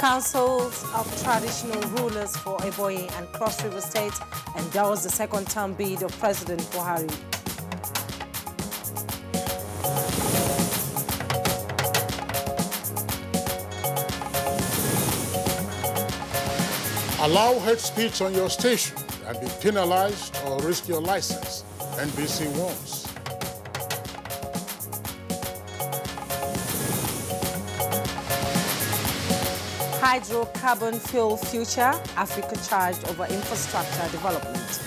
Councils of traditional rulers for Ebonyi and Cross River State endorsed the second-term bid of President Buhari. Allow hate speech on your station and be penalized or risk your license, NBC warns. Hydrocarbon fuel future, Africa charged over infrastructure development.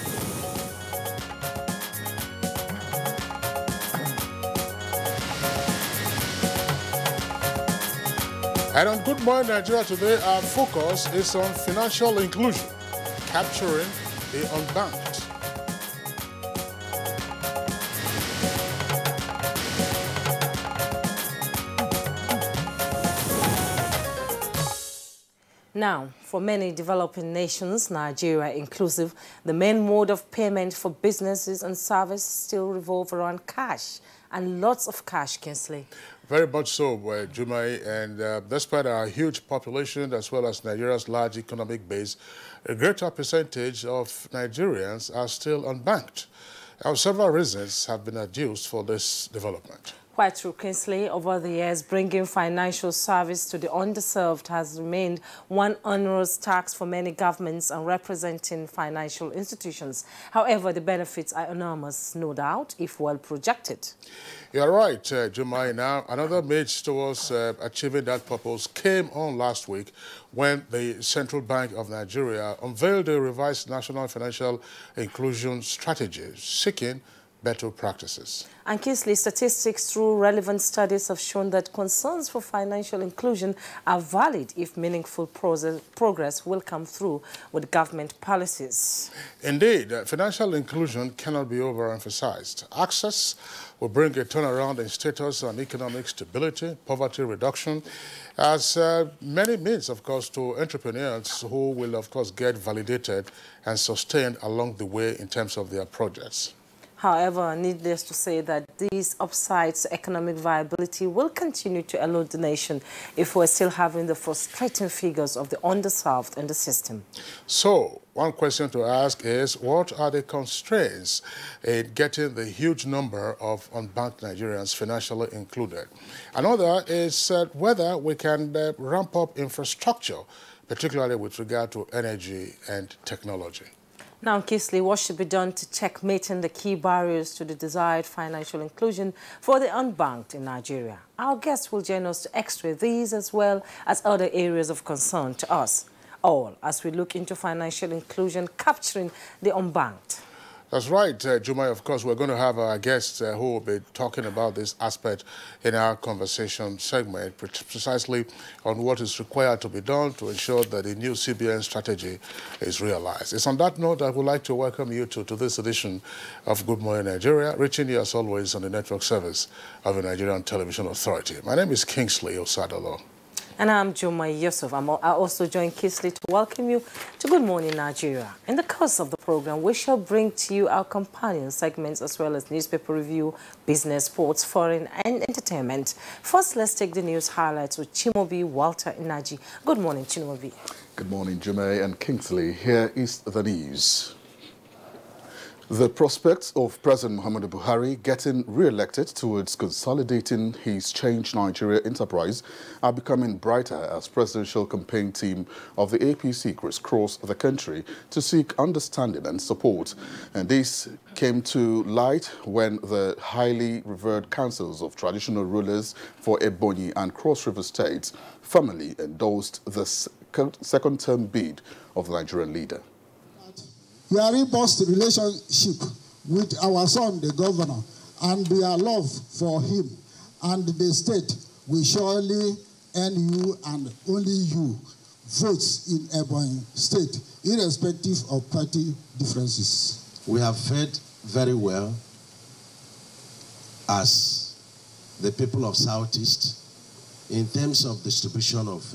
And on Good Morning Nigeria today, our focus is on financial inclusion, capturing the unbanked. Now, for many developing nations, Nigeria inclusive, the main mode of payment for businesses and services still revolve around cash, and lots of cash, Kingsley. Very much so, Jumai, and despite our huge population as well as Nigeria's large economic base, a greater percentage of Nigerians are still unbanked. Now, several reasons have been adduced for this development. Quite true, Kingsley. Over the years, bringing financial service to the underserved has remained one onerous task for many governments and representing financial institutions. However, the benefits are enormous, no doubt, if well projected. You're right, Jumai. Now, another march towards achieving that purpose came on last week when the Central Bank of Nigeria unveiled a revised national financial inclusion strategy seeking better practices. And Kingsley, statistics through relevant studies have shown that concerns for financial inclusion are valid if meaningful progress will come through with government policies. Indeed, financial inclusion cannot be overemphasized. Access will bring a turnaround in status and economic stability, poverty reduction, as many means, of course, to entrepreneurs who will, of course, get validated and sustained along the way in terms of their projects. However, needless to say that these upsides to economic viability will continue to elude the nation if we're still having the frustrating figures of the underserved in the system. So, one question to ask is, what are the constraints in getting the huge number of unbanked Nigerians financially included? Another is whether we can ramp up infrastructure, particularly with regard to energy and technology. Now, Kingsley, what should be done to checkmating the key barriers to the desired financial inclusion for the unbanked in Nigeria? Our guests will join us to x-ray these as well as other areas of concern to us, all as we look into financial inclusion capturing the unbanked. That's right, Jumai. Of course, we're going to have our guests who will be talking about this aspect in our conversation segment, precisely on what is required to be done to ensure that the new CBN strategy is realized. It's on that note that I would like to welcome you to this edition of Good Morning Nigeria, reaching you as always on the network service of the Nigerian Television Authority. My name is Kingsley Osadolo. And I'm Jumai Yusuf. I also join Kingsley to welcome you to Good Morning Nigeria. In the course of the program, we shall bring to you our companion segments as well as newspaper review, business, sports, foreign and entertainment. First, let's take the news highlights with Chimobi Walter Inaji. Good morning, Chimobi. Good morning, Jumai and Kingsley. Here is the news. The prospects of President Muhammadu Buhari getting re-elected towards consolidating his Change Nigeria enterprise are becoming brighter as presidential campaign team of the APC crisscross the country to seek understanding and support. And this came to light when the highly revered councils of traditional rulers for Ebonyi and Cross River States formally endorsed the second-term bid of the Nigerian leader. We are reinforced relationship with our son, the governor, and their love for him and the state will surely earn you and only you votes in Ebonyi State, irrespective of party differences. We have fared very well as the people of Southeast in terms of distribution of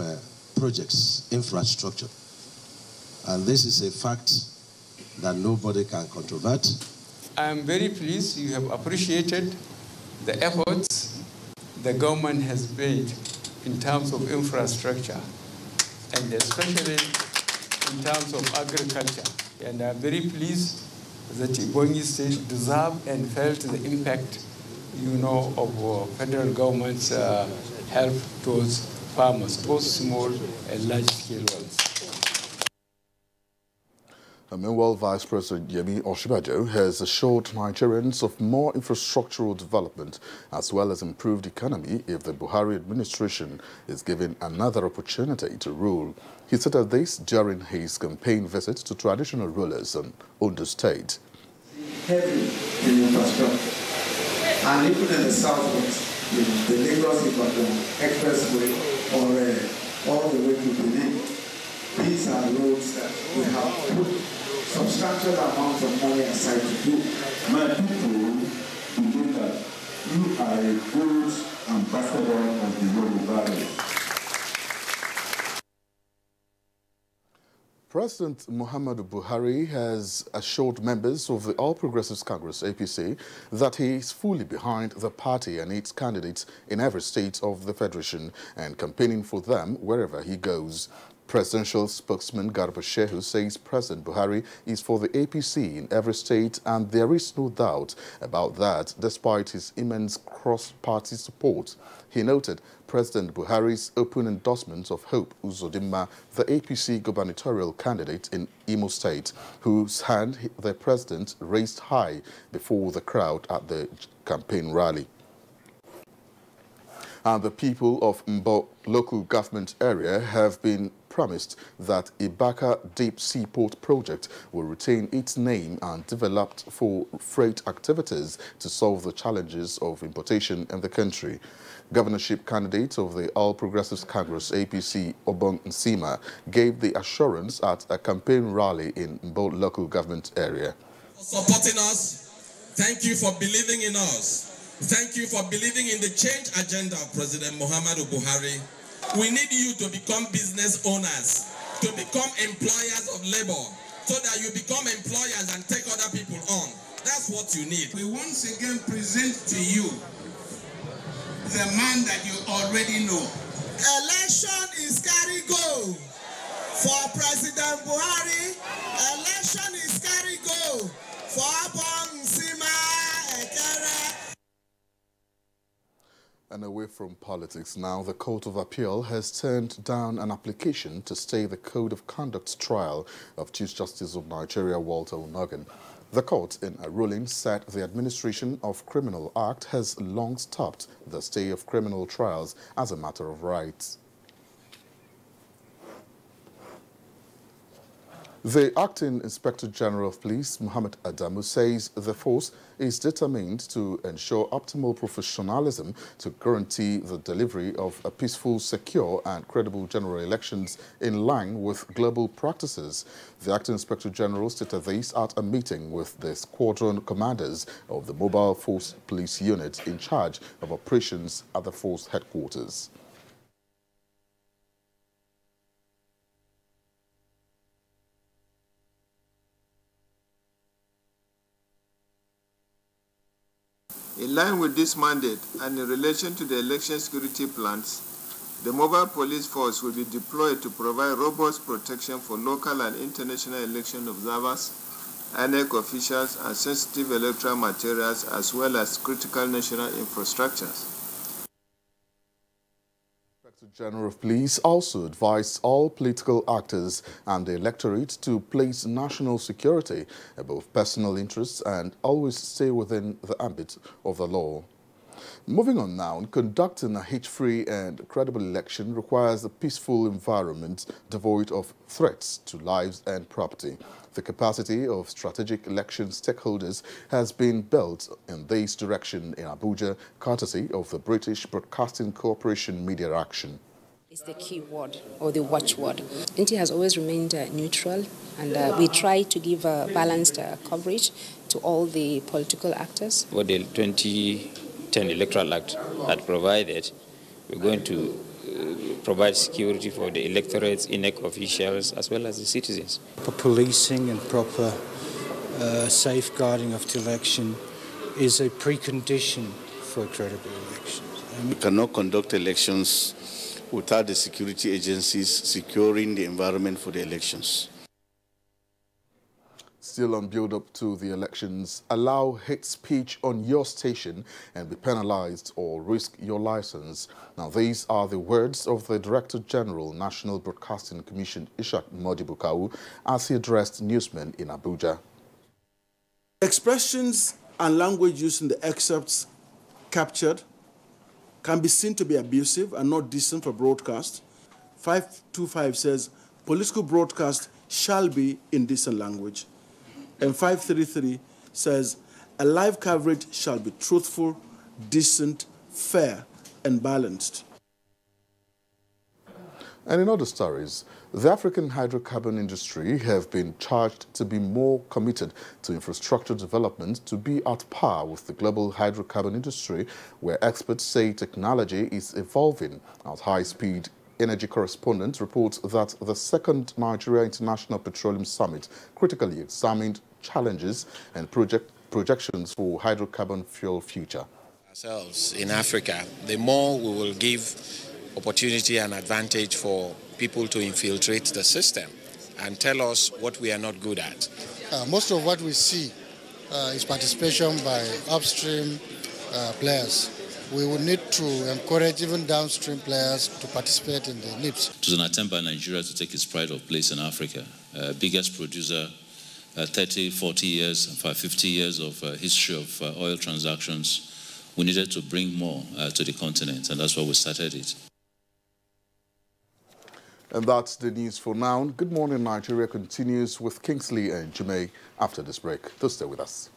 projects, infrastructure. And this is a fact that nobody can controvert. I am very pleased you have appreciated the efforts the government has made in terms of infrastructure. and especially in terms of agriculture. And I'm very pleased that Ebonyi State deserved and felt the impact, of federal government's help towards farmers, both small and large-scale ones. Meanwhile, Vice President Yemi Osinbajo has assured Nigerians of more infrastructural development as well as improved economy if the Buhari administration is given another opportunity to rule. He said this during his campaign visit to traditional rulers in Ondo State. Heavy in infrastructure, and even in the southwest, the Lagos-Ibadan expressway or all the way to Benin, these are roads that we have put substantial amounts of money aside to do. My people believe that you are a good ambassador of the Yoruba Valley. President Muhammadu Buhari has assured members of the All Progressives Congress, APC, that he is fully behind the party and its candidates in every state of the Federation and campaigning for them wherever he goes. Presidential spokesman Garba Shehu says President Buhari is for the APC in every state, and there is no doubt about that despite his immense cross-party support. He noted President Buhari's open endorsement of Hope Uzodinma, the APC gubernatorial candidate in Imo State, whose hand the president raised high before the crowd at the campaign rally. And the people of Mbo local government area have been promised that Ibaka Deep Seaport project will retain its name and developed for freight activities to solve the challenges of importation in the country. Governorship candidate of the All Progressives Congress, APC, Obong Nsima, gave the assurance at a campaign rally in Mbo local government area. Supporting us, thank you for believing in us. Thank you for believing in the change agenda of President Muhammadu Buhari. We need you to become business owners, to become employers of labor, so that you become employers and take other people on. That's what you need. We once again present to you the man that you already know. Election is carry go for President Buhari. Election is carry go for Obong Nsima Ekere. And away from politics now, the Court of Appeal has turned down an application to stay the Code of Conduct trial of Chief Justice of Nigeria, Walter Onnoghen. The court, in a ruling, said the Administration of Criminal Act has long stopped the stay of criminal trials as a matter of right. The Acting Inspector General of Police, Muhammad Adamu, says the force is determined to ensure optimal professionalism to guarantee the delivery of a peaceful, secure and credible general elections in line with global practices. The Acting Inspector General stated this at a meeting with the squadron commanders of the Mobile Force Police Unit in charge of operations at the force headquarters. In line with this mandate and in relation to the election security plans, the mobile police force will be deployed to provide robust protection for local and international election observers, INEC officials, and sensitive electoral materials, as well as critical national infrastructures. The Inspector General of Police also advised all political actors and the electorate to place national security above personal interests and always stay within the ambit of the law. Moving on now, conducting a hitch-free and credible election requires a peaceful environment devoid of threats to lives and property. The capacity of strategic election stakeholders has been built in this direction in Abuja, courtesy of the British Broadcasting Corporation Media Action. It's the key word or the watchword. India has always remained neutral, and we try to give balanced coverage to all the political actors. For the 2010 Electoral Act that provided, we're going to provide security for the electorates, INEC officials, as well as the citizens. Proper policing and proper safeguarding of the election is a precondition for a credible election. We cannot conduct elections without the security agencies securing the environment for the elections. Still on build-up to the elections, allow hate speech on your station and be penalized or risk your license. Now, these are the words of the Director General, National Broadcasting Commission, Ishak Modibukawu, as he addressed newsmen in Abuja. Expressions and language used in the excerpts captured can be seen to be abusive and not decent for broadcast. 525 says, political broadcast shall be in decent language. And 533 says, a live coverage shall be truthful, decent, fair, and balanced. And in other stories, the African hydrocarbon industry have been charged to be more committed to infrastructure development to be at par with the global hydrocarbon industry, where experts say technology is evolving. Our high-speed energy correspondent reports that the second Nigeria International Petroleum Summit critically examined challenges and projections for hydrocarbon fuel future. Ourselves in Africa, the more we will give opportunity and advantage for people to infiltrate the system and tell us what we are not good at. Most of what we see is participation by upstream players. We will need to encourage even downstream players to participate in the NIPS. It was an attempt by Nigeria to take its pride of place in Africa. Biggest producer, 30, 40 years, 50 years of history of oil transactions. We needed to bring more to the continent, and that's why we started it. And that's the news for now. Good Morning Nigeria continues with Kingsley and Jumay after this break. Do stay with us.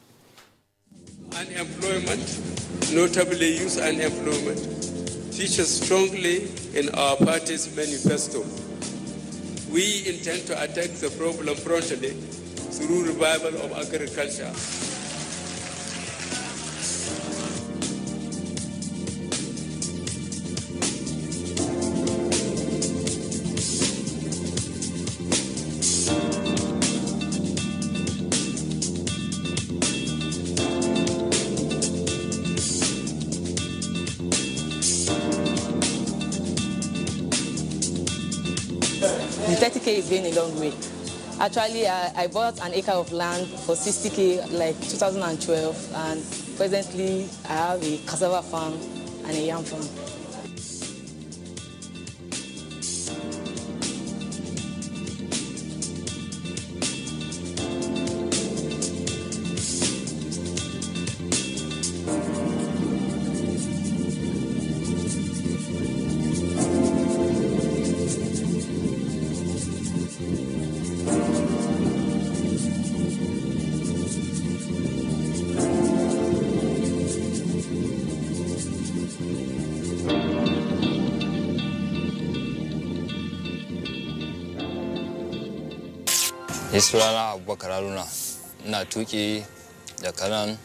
Unemployment, notably youth unemployment, features strongly in our party's manifesto. We intend to attack the problem frontally through revival of agriculture. The 30K is going a long way. Actually, I bought an acre of land for 60K like 2012, and presently I have a cassava farm and a yam farm. Sunana Abubakar Haruna, ina tuki da kanan,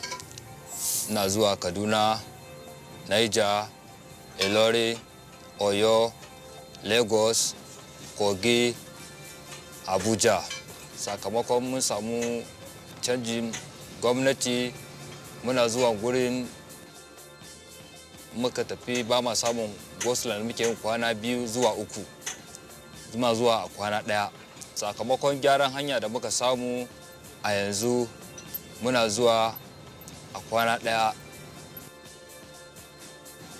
ina zuwa Kaduna, Niger, Ilori, Oyo, Lagos, Kogi, Abuja. Sakamakon mun samu canjin gwamnati, muna zuwa gurin muka tafi ba ma samun gosulan muke yin kwana 2 zuwa 3, zuma zuwa kwana 1. Sakamakon gyaran hanya da muka samu a yanzu muna zuwa a kwana 1.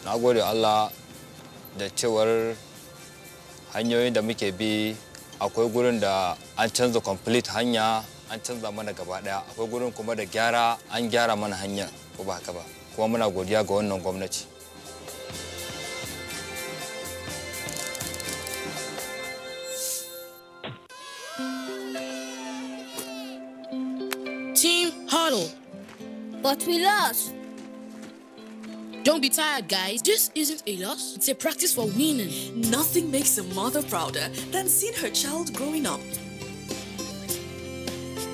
Na gode Allah da cewar hanyoyin da muke bi, akwai gurin da an canza complete hanya, an canza mana gaba daya, akwai gurin kuma da gyara, an gyara mana hanya, ko ba haka ba. Kuma muna godiya ga wannan gwamnati. Team huddle. But we lost. Don't be tired, guys. This isn't a loss. It's a practice for winning. Nothing makes a mother prouder than seeing her child growing up.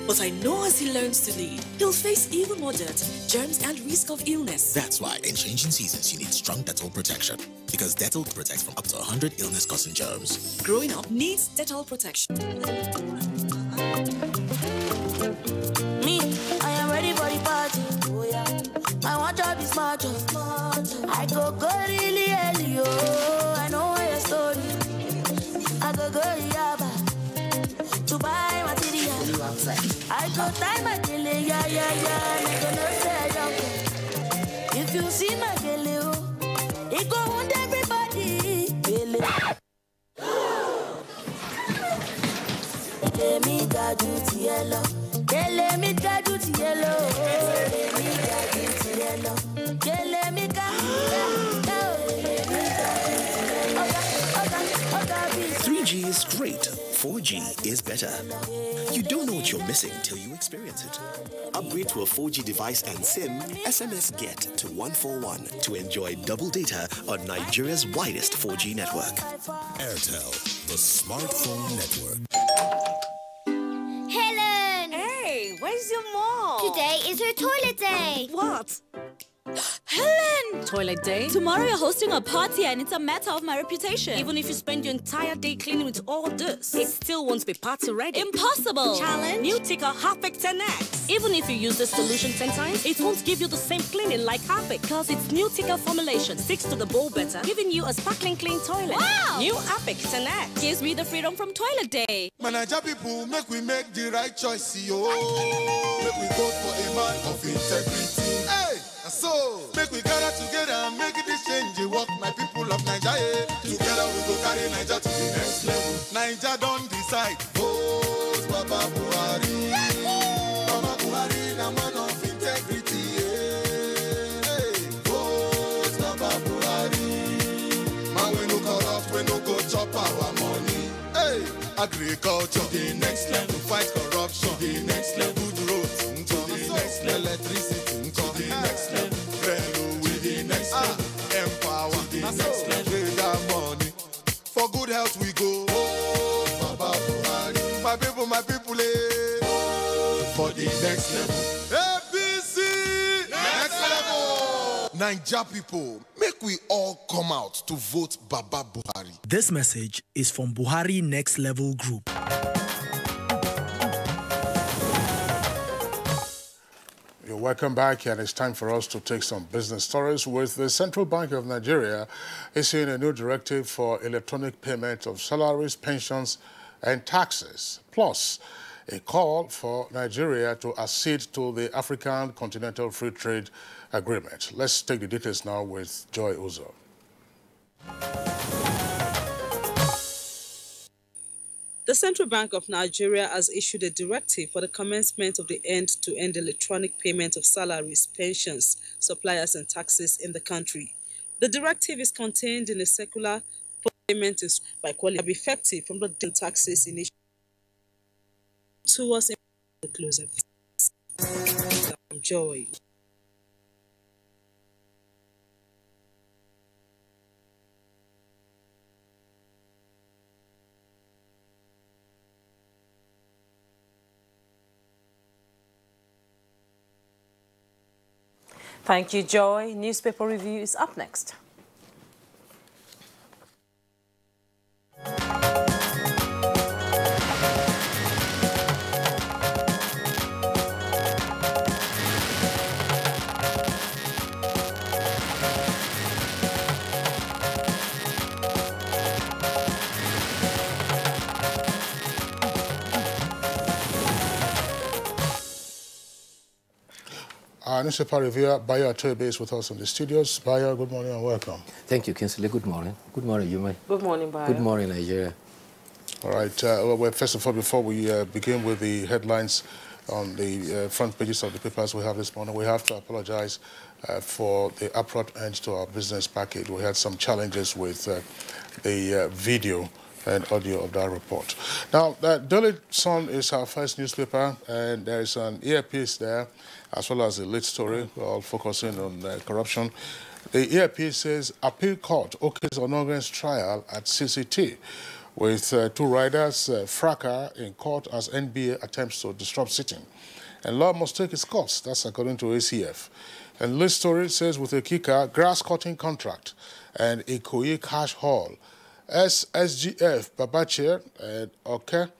But I know as he learns to lead, he'll face even more dirt, germs, and risk of illness. That's why in changing seasons, you need strong Dettol protection. Because Dettol protects from up to 100 illness-causing germs. Growing up needs Dettol protection. Me, I am ready for the party. Oh yeah, my one job is smart. I go really early. Oh, I know where you're story. No time I kill it, yeah, me gonna say I don't care. If you see my gele, oh, it go wound everybody. Gele. Gele me gaju tielo. Gele me gaju tielo. Gele me gaju tielo. Gele me gaju tielo. 3G is great. 4G is better. You don't know what you're missing till you experience it. Upgrade to a 4G device and SIM, SMS Get to 141 to enjoy double data on Nigeria's widest 4G network. Airtel, the smartphone network. Helen! Hey, where's your mom? Today is her toilet day. What? Helen! Toilet day? Tomorrow you're hosting a party and it's a matter of my reputation. Even if you spend your entire day cleaning with all this, it still won't be party ready. Impossible! Challenge? New Ticker Harpic 10X. Even if you use this solution 10 times, it won't give you the same cleaning like Harpic because its new Ticker formulation sticks to the bowl better, giving you a sparkling clean toilet. Wow! New Harpic 10X gives me the freedom from toilet day. Manager people, make we make the right choice, yo. Make we vote for a man of integrity. Hey! So, make we gather together and make this change. What my people of Nigeria, together we go carry Nigeria to the next level. Nigeria don't decide. Vote Baba Buhari. Baba Buhari, the man of integrity. Hey, vote Baba Buhari. Man, we no corrupt, we no go chop our money. Hey, agriculture, the next level. Fight corruption, the next level. Good roads, to the next level. Electricity. Next level, with the next level, empower the next level, with our money. For good health we go. Baba Buhari. My people, for the next level. APC, next level. Naija people, make we all come out to vote Baba Buhari. This message is from Buhari Next Level Group. You're welcome back, and it's time for us to take some business stories with the Central Bank of Nigeria issuing a new directive for electronic payment of salaries, pensions, and taxes, plus a call for Nigeria to accede to the African Continental Free Trade Agreement. Let's take the details now with Joy Uzo. The Central Bank of Nigeria has issued a directive for the commencement of the end-to-end electronic payment of salaries, pensions, suppliers, and taxes in the country. The directive is contained in a circular payment by quality effective from the taxes initiative towards the closer. Joy. Thank you, Joy. Newspaper review is up next. Our newspaper reviewer, Bayo Atoyebe, is with us in the studios. Bayo, good morning and welcome. Thank you, Kinsley. Good morning. Good morning, Yumai. Good morning, Bayo. Good morning, Nigeria. All right. Well, first of all, before we begin with the headlines on the front pages of the papers we have this morning, we have to apologize for the abrupt end to our business package. We had some challenges with the video and audio of that report. Now, the Daily Sun is our first newspaper, and there is an earpiece there, as well as a lead story, all focusing on corruption. The earpiece says, Appeal Court okays Onogen's trial at CCT, with two riders fracas in court as NBA attempts to disrupt sitting. And law must take its course, that's according to ACF. And lead story says, with a kicker, grass-cutting contract and Ikoyi cash haul, SGF, Babache, and Oke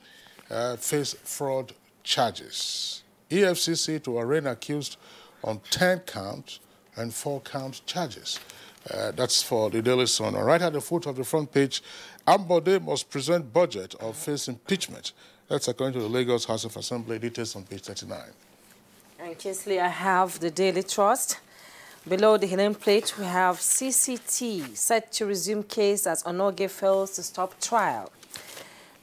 face fraud charges. EFCC to arraign accused on 10 count and 4 count charges. That's for the Daily Sun. Right at the foot of the front page, Ambode must present budget or face impeachment That's according to the Lagos House of Assembly. Details on page 39. And Kingsley, I have the Daily Trust. Below the hidden plate, we have CCT set to resume case as Onoge fails to stop trial.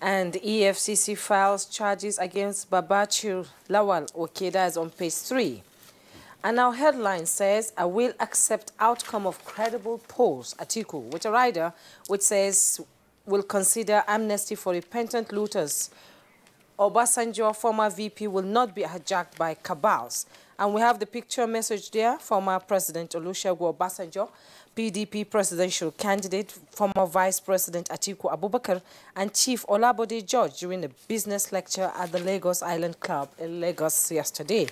And EFCC files charges against Babachir Lawal Okeda is on page 3. And our headline says, I will accept outcome of credible polls, Atiku, with a rider which says, will consider amnesty for repentant looters. Obasanjo, former VP, will not be hijacked by cabals. And we have the picture message there, former President Olusegun Obasanjo, PDP presidential candidate, former Vice President Atiku Abubakar, and Chief Olabode George during a business lecture at the Lagos Island Club in Lagos yesterday.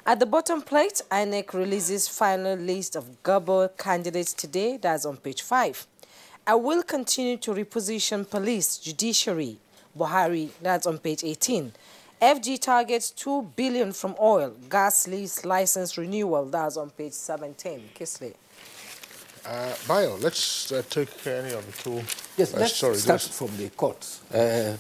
At the bottom plate, INEC releases final list of Gabo candidates today. That's on page 5. I will continue to reposition police, judiciary, Buhari. That's on page 18. FG targets 2 billion from oil, gas lease license renewal. That's on page 17. Kisley. Bayo, let's take any of the two. Yes, let's start from the courts.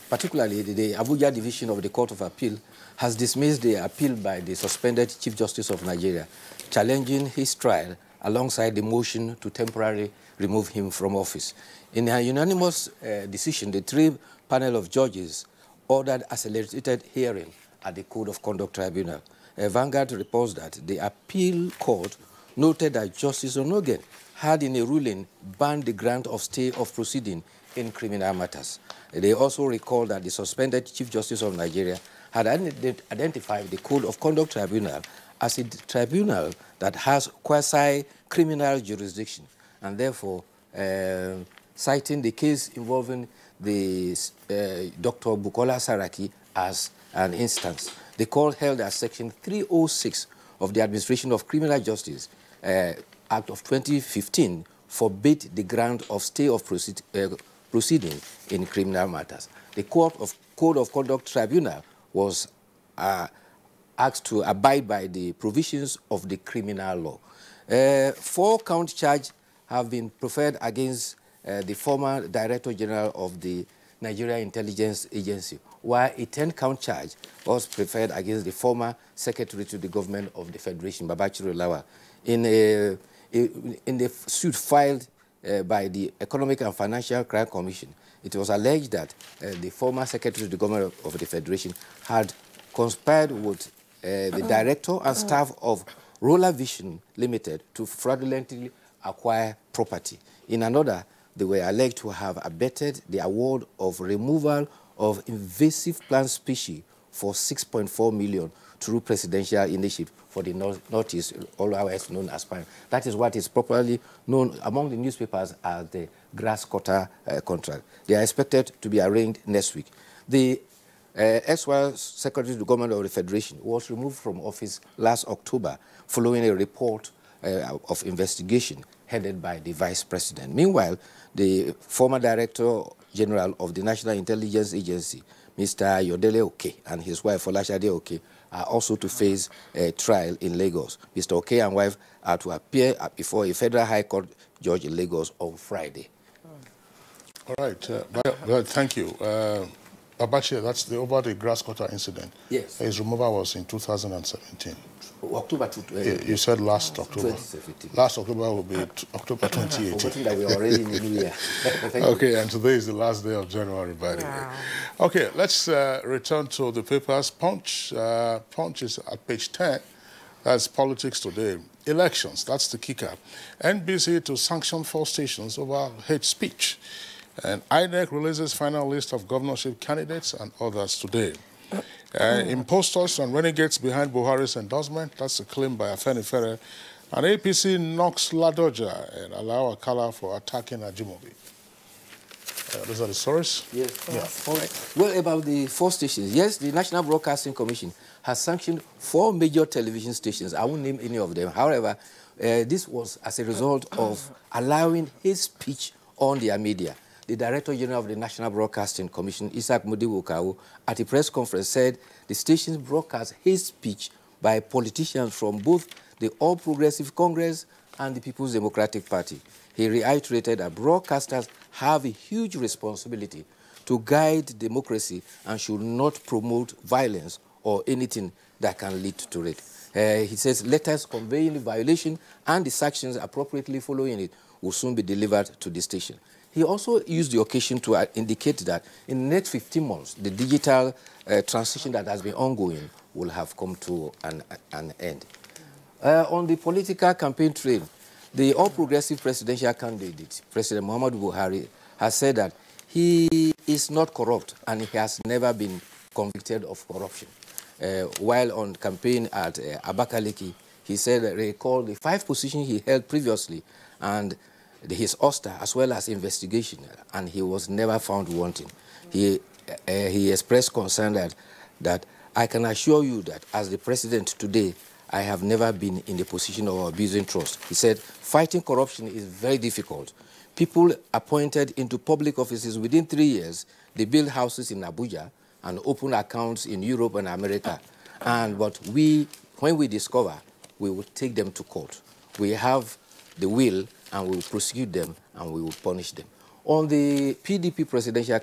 Particularly, the Abuja division of the Court of Appeal has dismissed the appeal by the suspended Chief Justice of Nigeria, challenging his trial alongside the motion to temporarily remove him from office. In a unanimous decision, the 3-panel of judges ordered accelerated hearing at the Code of Conduct Tribunal. Vanguard reports that the appeal court noted that Justice Onogen had in a ruling banned the grant of stay of proceeding in criminal matters. They also recall that the suspended Chief Justice of Nigeria had identified the Code of Conduct Tribunal as a tribunal that has quasi-criminal jurisdiction, and therefore, citing the case involving the Dr. Bukola Saraki as an instance. The court held that Section 306 of the Administration of Criminal Justice Act of 2015 forbade the grant of stay of proceeding in criminal matters. The Code of Conduct Tribunal was asked to abide by the provisions of the criminal law. 4-count charges have been preferred against the former Director General of the Nigerian Intelligence Agency, while a 10-count charge was preferred against the former Secretary to the Government of the Federation, Babachir Lawal. In the suit filed by the Economic and Financial Crime Commission, it was alleged that the former Secretary to the Government of the Federation had conspired with the director and staff of Roller Vision Limited to fraudulently acquire property. In another, they were alleged to have abetted the award of removal of invasive plant species for 6.4 million through presidential initiative for the Northeast, otherwise known as PAN. That is what is properly known among the newspapers as the grass cutter contract. They are expected to be arraigned next week. The ex-Secretary to the Government of the Federation was removed from office last October following a report of investigation headed by the Vice President. Meanwhile, the former Director General of the National Intelligence Agency, Mr. Yodele Oke, and his wife, Olashade Oke, are also to face a trial in Lagos. Mr. Oke and wife are to appear before a federal high court judge in Lagos on Friday. All right. Thank you. Babachir, that's over the grass cutter incident. Yes. His removal was in 2017. October 2017. You said last October. 2017. Last October will be October 2018. That we're already in the new year. Okay, and today is the last day of January, by the way. Okay, let's return to the papers. Punch is at page 10. That's politics today. Elections, that's the kicker. NBC to sanction 4 stations over hate speech. And INEC releases final list of governorship candidates and others today. Impostors and renegades behind Buhari's endorsement, that's a claim by Afenifere. And APC knocks Ladoja and allow Akala for attacking Ajimobi. Those are the stories? Yes. Yeah. All right. Well, about the 4 stations, yes, the National Broadcasting Commission has sanctioned 4 major television stations. I won't name any of them. However, this was as a result of allowing his speech on their media. The Director General of the National Broadcasting Commission, Isaac Mudiwukau, at a press conference said the stations broadcast his speech by politicians from both the All Progressive Congress and the People's Democratic Party. He reiterated that broadcasters have a huge responsibility to guide democracy and should not promote violence or anything that can lead to it. He says letters conveying the violation and the sanctions appropriately following it will soon be delivered to the station. He also used the occasion to indicate that in the next 15 months, the digital transition that has been ongoing will have come to an end. On the political campaign trail, the All Progressive presidential candidate, President Muhammadu Buhari, has said that he is not corrupt and he has never been convicted of corruption. While on campaign at Abakaliki, he said, recall the 5 positions he held previously and his ouster as well as investigation, and he was never found wanting. He expressed concern that I can assure you that as the president today, I have never been in the position of abusing trust. He said, fighting corruption is very difficult. People appointed into public offices within 3 years, they build houses in Abuja and open accounts in Europe and America. But when we discover, we will take them to court. We have the will and we will prosecute them and we will punish them. On the PDP presidential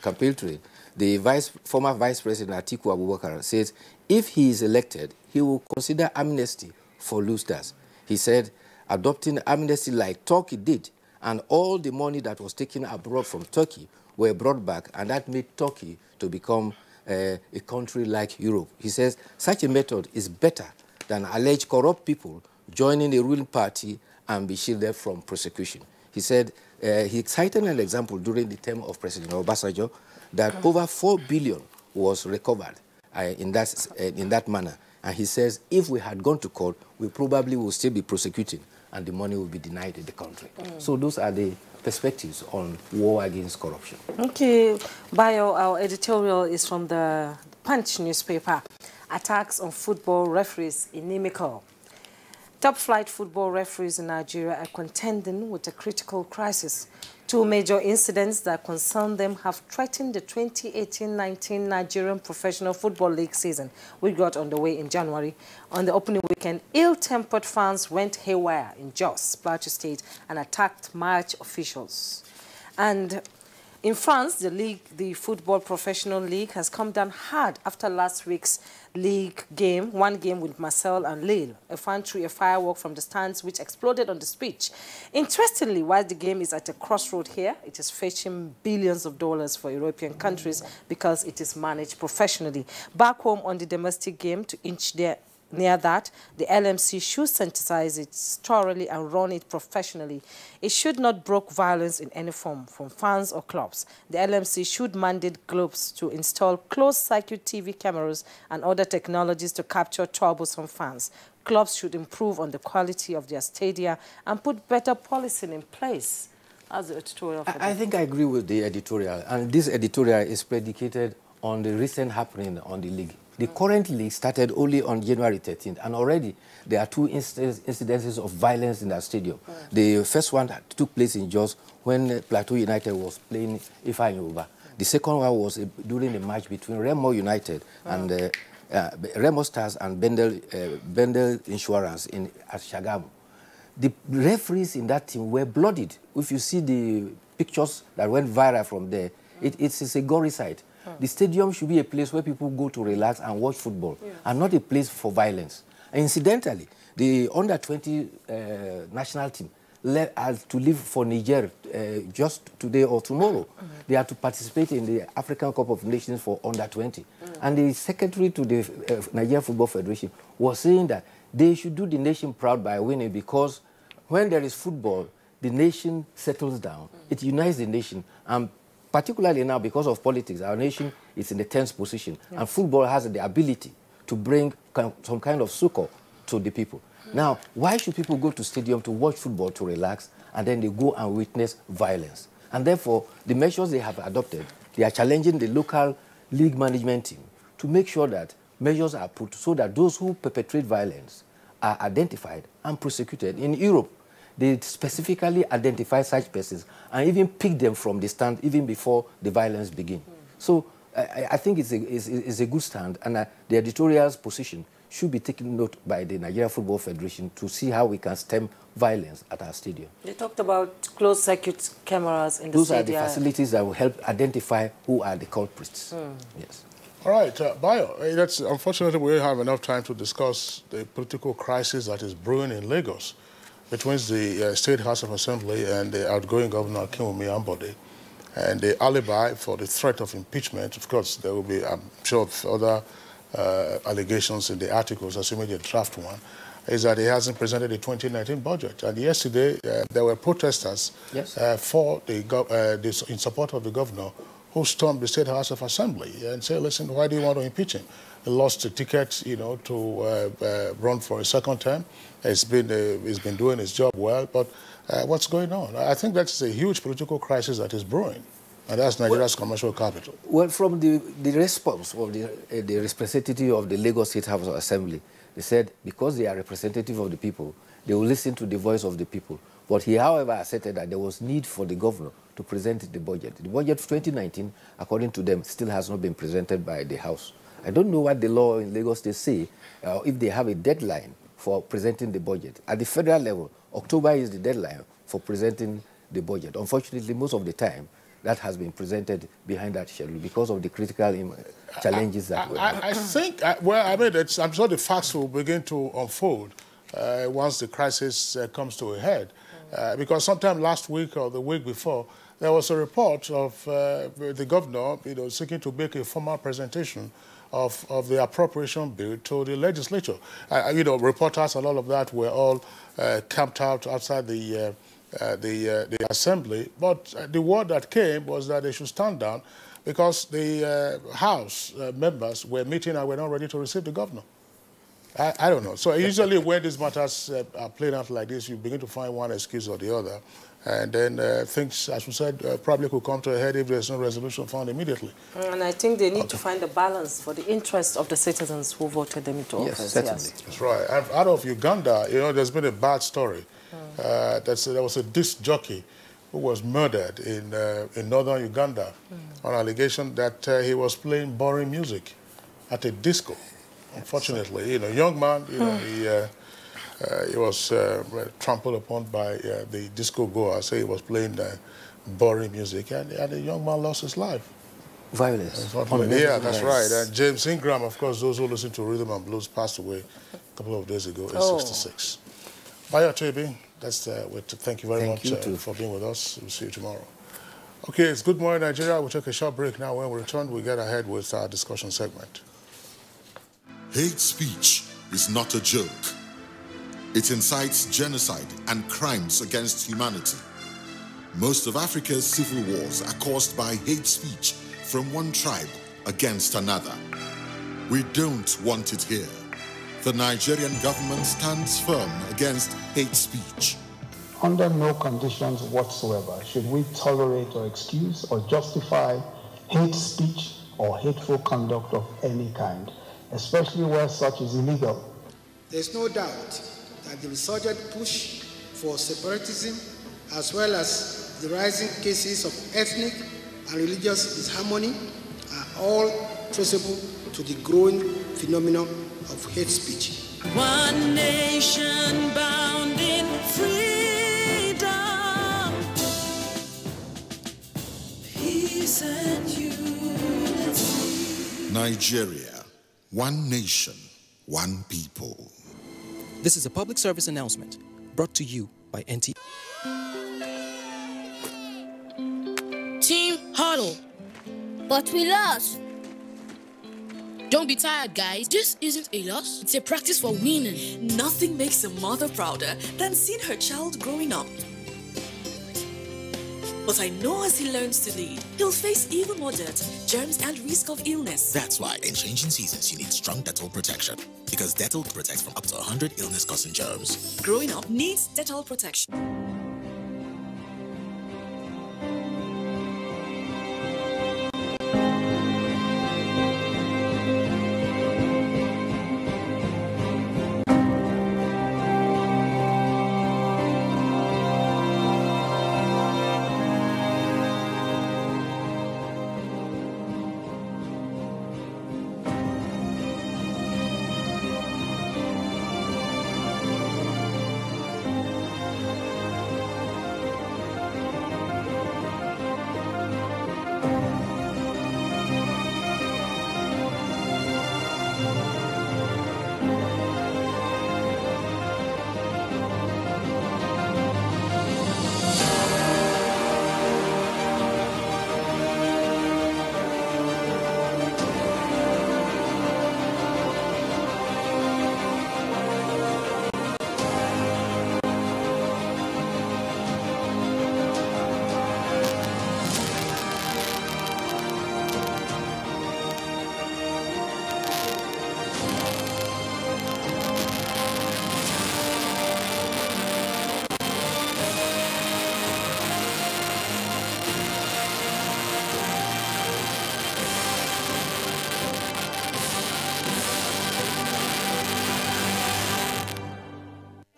campaign trail, the former Vice President Atiku Abubakar says if he is elected, he will consider amnesty for losers. He said adopting amnesty like Turkey did, and all the money that was taken abroad from Turkey were brought back, and that made Turkey to become a country like Europe. He says such a method is better than alleged corrupt people joining a ruling party and be shielded from prosecution. He said he cited an example during the term of President Obasanjo that over 4 billion was recovered in that manner. And he says if we had gone to court, we probably will still be prosecuting and the money will be denied in the country. So those are the perspectives on war against corruption. Okay, Bayo, our editorial is from the Punch newspaper. Attacks on football referees inimical. Top-flight football referees in Nigeria are contending with a critical crisis. 2 major incidents that concern them have threatened the 2018-19 Nigerian Professional Football League season, which got underway in January. On the opening weekend, ill-tempered fans went haywire in Jos, Plateau State, and attacked match officials. And in France, the Football Professional League has come down hard after last week's league game, one game with Marseille and Lille. A fan threw a firework from the stands which exploded on the pitch. Interestingly, while the game is at a crossroad here, it is fetching billions of dollars for European countries because it is managed professionally. Back home on the domestic game, to inch near that, the LMC should synthesize it thoroughly and run it professionally. It should not brook violence in any form from fans or clubs. The LMC should mandate clubs to install closed-circuit TV cameras and other technologies to capture troublesome fans. Clubs should improve on the quality of their stadia and put better policing in place. That's the editorial. I think I agree with the editorial, and this editorial is predicated on the recent happening on the league. The current league started only on January 13th, and already there are 2 incidences of violence in that stadium. The first one took place in Jos when Plateau United was playing Ifeanyi. The second one was during the match between Remo United and Remo Stars and Bendel Insurance at Shagamu. The referees in that team were bloodied. If you see the pictures that went viral from there, it's a gory sight. The stadium should be a place where people go to relax and watch football, and not a place for violence. And incidentally, the under-20 national team has to leave for Niger just today or tomorrow. They are to participate in the African Cup of Nations for under-20. And the secretary to the Nigerian Football Federation was saying that they should do the nation proud by winning, because when there is football, the nation settles down. It unites the nation. And particularly now, because of politics, our nation is in the 10th position, and football has the ability to bring some kind of succor to the people. Now, why should people go to stadium to watch football to relax, and then they go and witness violence? And therefore, the measures they have adopted, they are challenging the local league management team to make sure that measures are put so that those who perpetrate violence are identified and prosecuted. In Europe, they specifically identify such persons and even pick them from the stand even before the violence begins. So I think it's a good stand, and the editorial's position should be taken note by the Nigeria Football Federation to see how we can stem violence at our stadium. They talked about closed-circuit cameras in the Those stadium. are the facilities that will help identify who are the culprits. Yes. All right, Bayo, that's, unfortunately, we don't have enough time to discuss the political crisis that is brewing in Lagos between the State House of Assembly and the outgoing Governor Akinwumi Ambode, and the alibi for the threat of impeachment. Of course, there will be, I'm sure, other allegations in the articles, assuming the draft one, is that he hasn't presented the 2019 budget. And yesterday, there were protesters in support of the governor, who stormed the State House of Assembly and said, listen, why do you want to impeach him? He lost the ticket, you know, to run for a second term. He's been doing his job well, but what's going on? I think that's a huge political crisis that is brewing, and that's Nigeria's commercial capital. Well, from the response of the representative of the Lagos State House of Assembly, they said because they are representative of the people, they will listen to the voice of the people. But he, however, asserted that there was need for the governor to present the budget. The budget for 2019, according to them, still has not been presented by the House. I don't know what the law in Lagos State say, if they have a deadline for presenting the budget. At the federal level, October is the deadline for presenting the budget. Unfortunately, most of the time, that has been presented behind that schedule because of the critical challenges that were. I think, well, I mean, I'm sure the facts will begin to unfold once the crisis comes to a head. Because sometime last week or the week before, there was a report of the governor, you know, seeking to make a formal presentation of the appropriation bill to the legislature. You know, reporters and all of that were all camped out outside the assembly. But the word that came was that they should stand down because the House members were meeting and were not ready to receive the governor. I don't know. So usually when these matters are played out like this, you begin to find one excuse or the other. And then things, as we said, probably could come to a head if there's no resolution found immediately. And I think they need to find a balance for the interest of the citizens who voted them into office. Certainly. Yes, that's right. And out of Uganda, you know, there's been a bad story. There was a disc jockey who was murdered in northern Uganda on allegation that he was playing boring music at a disco. Unfortunately, you know, young man, you know, he was trampled upon by the disco goers. He was playing boring music, and a young man lost his life. Violence. Yeah, that's right. And James Ingram, of course, those who listen to Rhythm and Blues, passed away a couple of days ago at 66. Bayo Tebi, thank you very much for being with us. We'll see you tomorrow. Okay, it's Good Morning Nigeria. We'll take a short break now. When we return, we'll get ahead with our discussion segment. Hate speech is not a joke. It incites genocide and crimes against humanity. Most of Africa's civil wars are caused by hate speech from one tribe against another. We don't want it here. The Nigerian government stands firm against hate speech. Under no conditions whatsoever should we tolerate or excuse or justify hate speech or hateful conduct of any kind, especially where such is illegal. There's no doubt that the resurgent push for separatism, as well as the rising cases of ethnic and religious disharmony, are all traceable to the growing phenomenon of hate speech. One nation bound in freedom, peace and unity. Nigeria, one nation, one people. This is a public service announcement brought to you by NT. Team huddle. But we lost. Don't be tired, guys. This isn't a loss. It's a practice for winning. Nothing makes a mother prouder than seeing her child growing up. But I know as he learns to lead, he'll face even more dirt, germs, and risk of illness. That's why in changing seasons, you need strong Dettol protection. Because Dettol protects from up to 100 illness-causing germs. Growing up needs Dettol protection.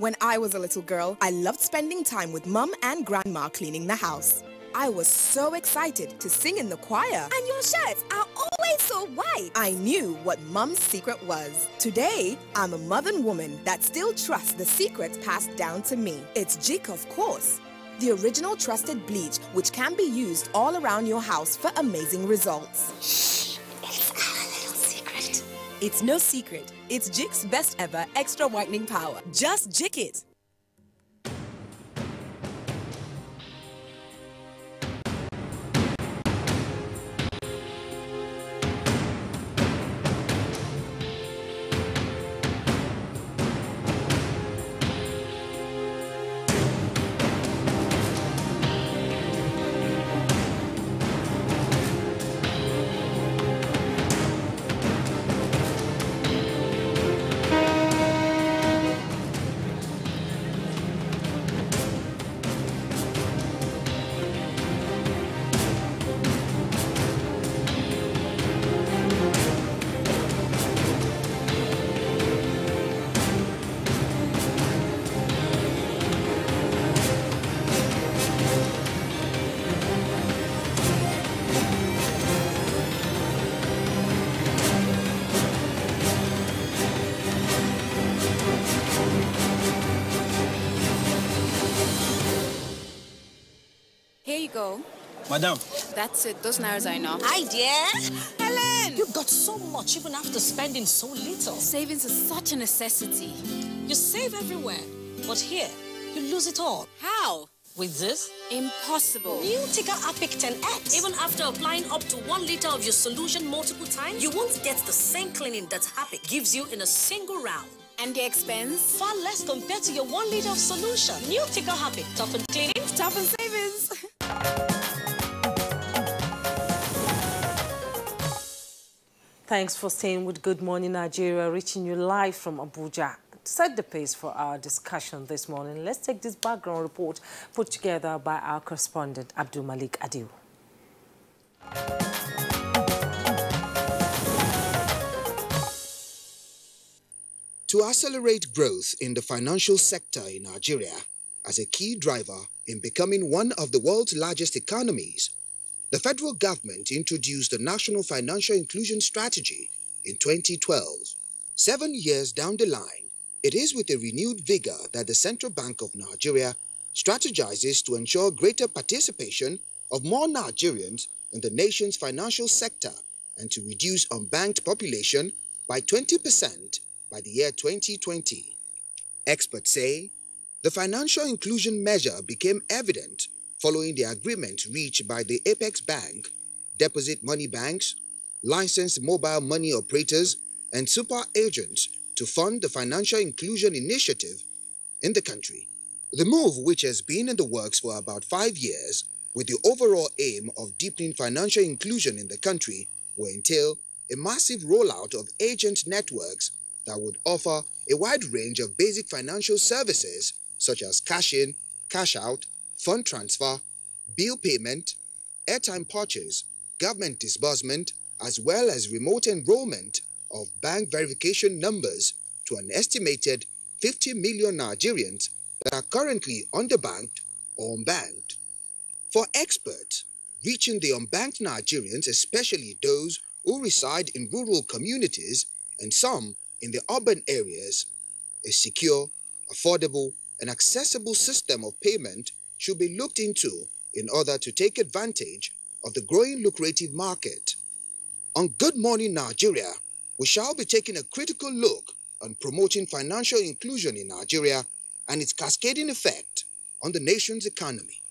When I was a little girl, I loved spending time with Mum and Grandma cleaning the house. I was so excited to sing in the choir. And your shirts are always so white. I knew what Mum's secret was. Today, I'm a modern woman that still trusts the secrets passed down to me. It's Jik, of course. The original trusted bleach, which can be used all around your house for amazing results. Shh, it's our little secret. It's no secret. It's Jik's best ever extra whitening power. Just Jik it. Here you go. Madam. That's it. Those nairas are enough. Hi, dear. Helen! You got so much even after spending so little. Savings is such a necessity. You save everywhere, but here, you lose it all. How? With this? Impossible. New Tika Apic 10X. Even after applying up to 1 liter of your solution multiple times, you won't get the same cleaning that Apic gives you in a single round. And the expense? Far less compared to your 1 liter of solution. New Tika Apic. Tough and cleaning. Tough and savings. Thanks for staying with Good Morning Nigeria, reaching you live from Abuja. To set the pace for our discussion this morning, let's take this background report put together by our correspondent, Abdul Malik Adil. To accelerate growth in the financial sector in Nigeria as a key driver in becoming one of the world's largest economies, the federal government introduced the National Financial Inclusion Strategy in 2012. 7 years down the line, it is with a renewed vigor that the Central Bank of Nigeria strategizes to ensure greater participation of more Nigerians in the nation's financial sector and to reduce unbanked population by 20% by the year 2020. Experts say the financial inclusion measure became evident following the agreement reached by the Apex Bank, deposit money banks, licensed mobile money operators, and super agents to fund the financial inclusion initiative in the country. The move, which has been in the works for about 5 years, with the overall aim of deepening financial inclusion in the country, will entail a massive rollout of agent networks that would offer a wide range of basic financial services such as cash in, cash out, fund transfer, bill payment, airtime purchase, government disbursement, as well as remote enrollment of bank verification numbers to an estimated 50 million Nigerians that are currently underbanked or unbanked. For experts, reaching the unbanked Nigerians, especially those who reside in rural communities and some in the urban areas, a secure, affordable, and accessible system of payment should be looked into in order to take advantage of the growing lucrative market. On Good Morning Nigeria, we shall be taking a critical look on promoting financial inclusion in Nigeria and its cascading effect on the nation's economy.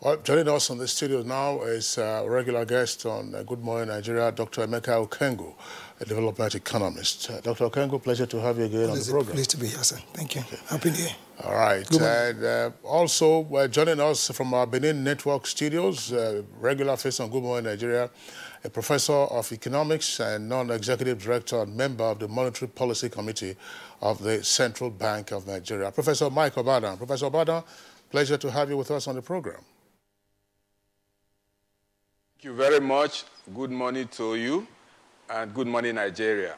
Well, joining us on the studio now is a regular guest on Good Morning Nigeria, Dr. Emeka Okengu, a development economist. Dr. Okengu, pleasure to have you again on the program. Pleased to be here, sir. Thank you. Happy New Year. All right. And also, joining us from our Benin Network studios, regular face on Good Morning Nigeria, a professor of economics and non-executive director and member of the Monetary Policy Committee of the Central Bank of Nigeria, Professor Mike Obadan. Professor Obadan, pleasure to have you with us on the program. Thank you very much. Good morning to you. and good morning, Nigeria.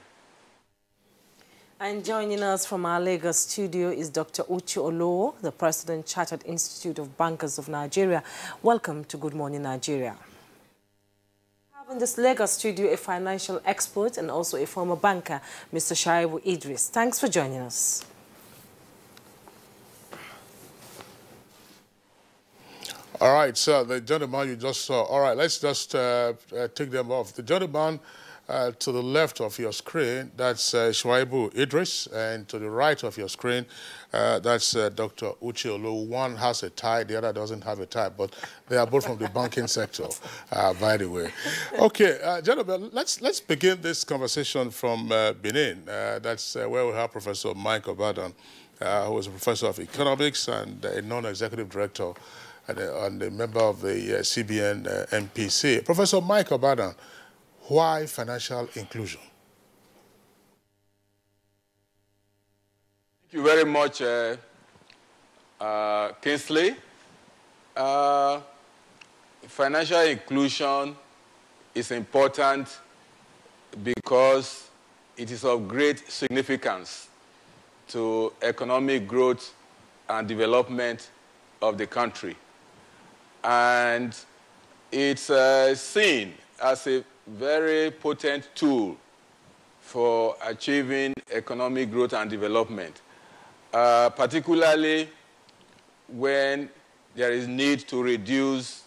And joining us from our Lagos studio is Dr. Uche Olowo, the President, Chartered Institute of Bankers of Nigeria. Welcome to Good Morning, Nigeria. We have in this Lagos studio a financial expert and also a former banker, Mr. Shaibu Idris. Thanks for joining us. All right, so the gentleman you just saw. All right, let's just take them off. The gentleman to the left of your screen, that's Shaibu Idris, and to the right of your screen, that's Dr. Uche Olowo. One has a tie, the other doesn't have a tie, but they are both from the banking sector, by the way. Okay, gentlemen, let's begin this conversation from Benin. That's where we have Professor Mike Obadan, who is a professor of economics and a non-executive director and a member of the CBN MPC. Professor Mike Obadan, why financial inclusion? Thank you very much, Kingsley. Financial inclusion is important because it is of great significance to economic growth and development of the country. And it's seen as a very potent tool for achieving economic growth and development, particularly when there is need to reduce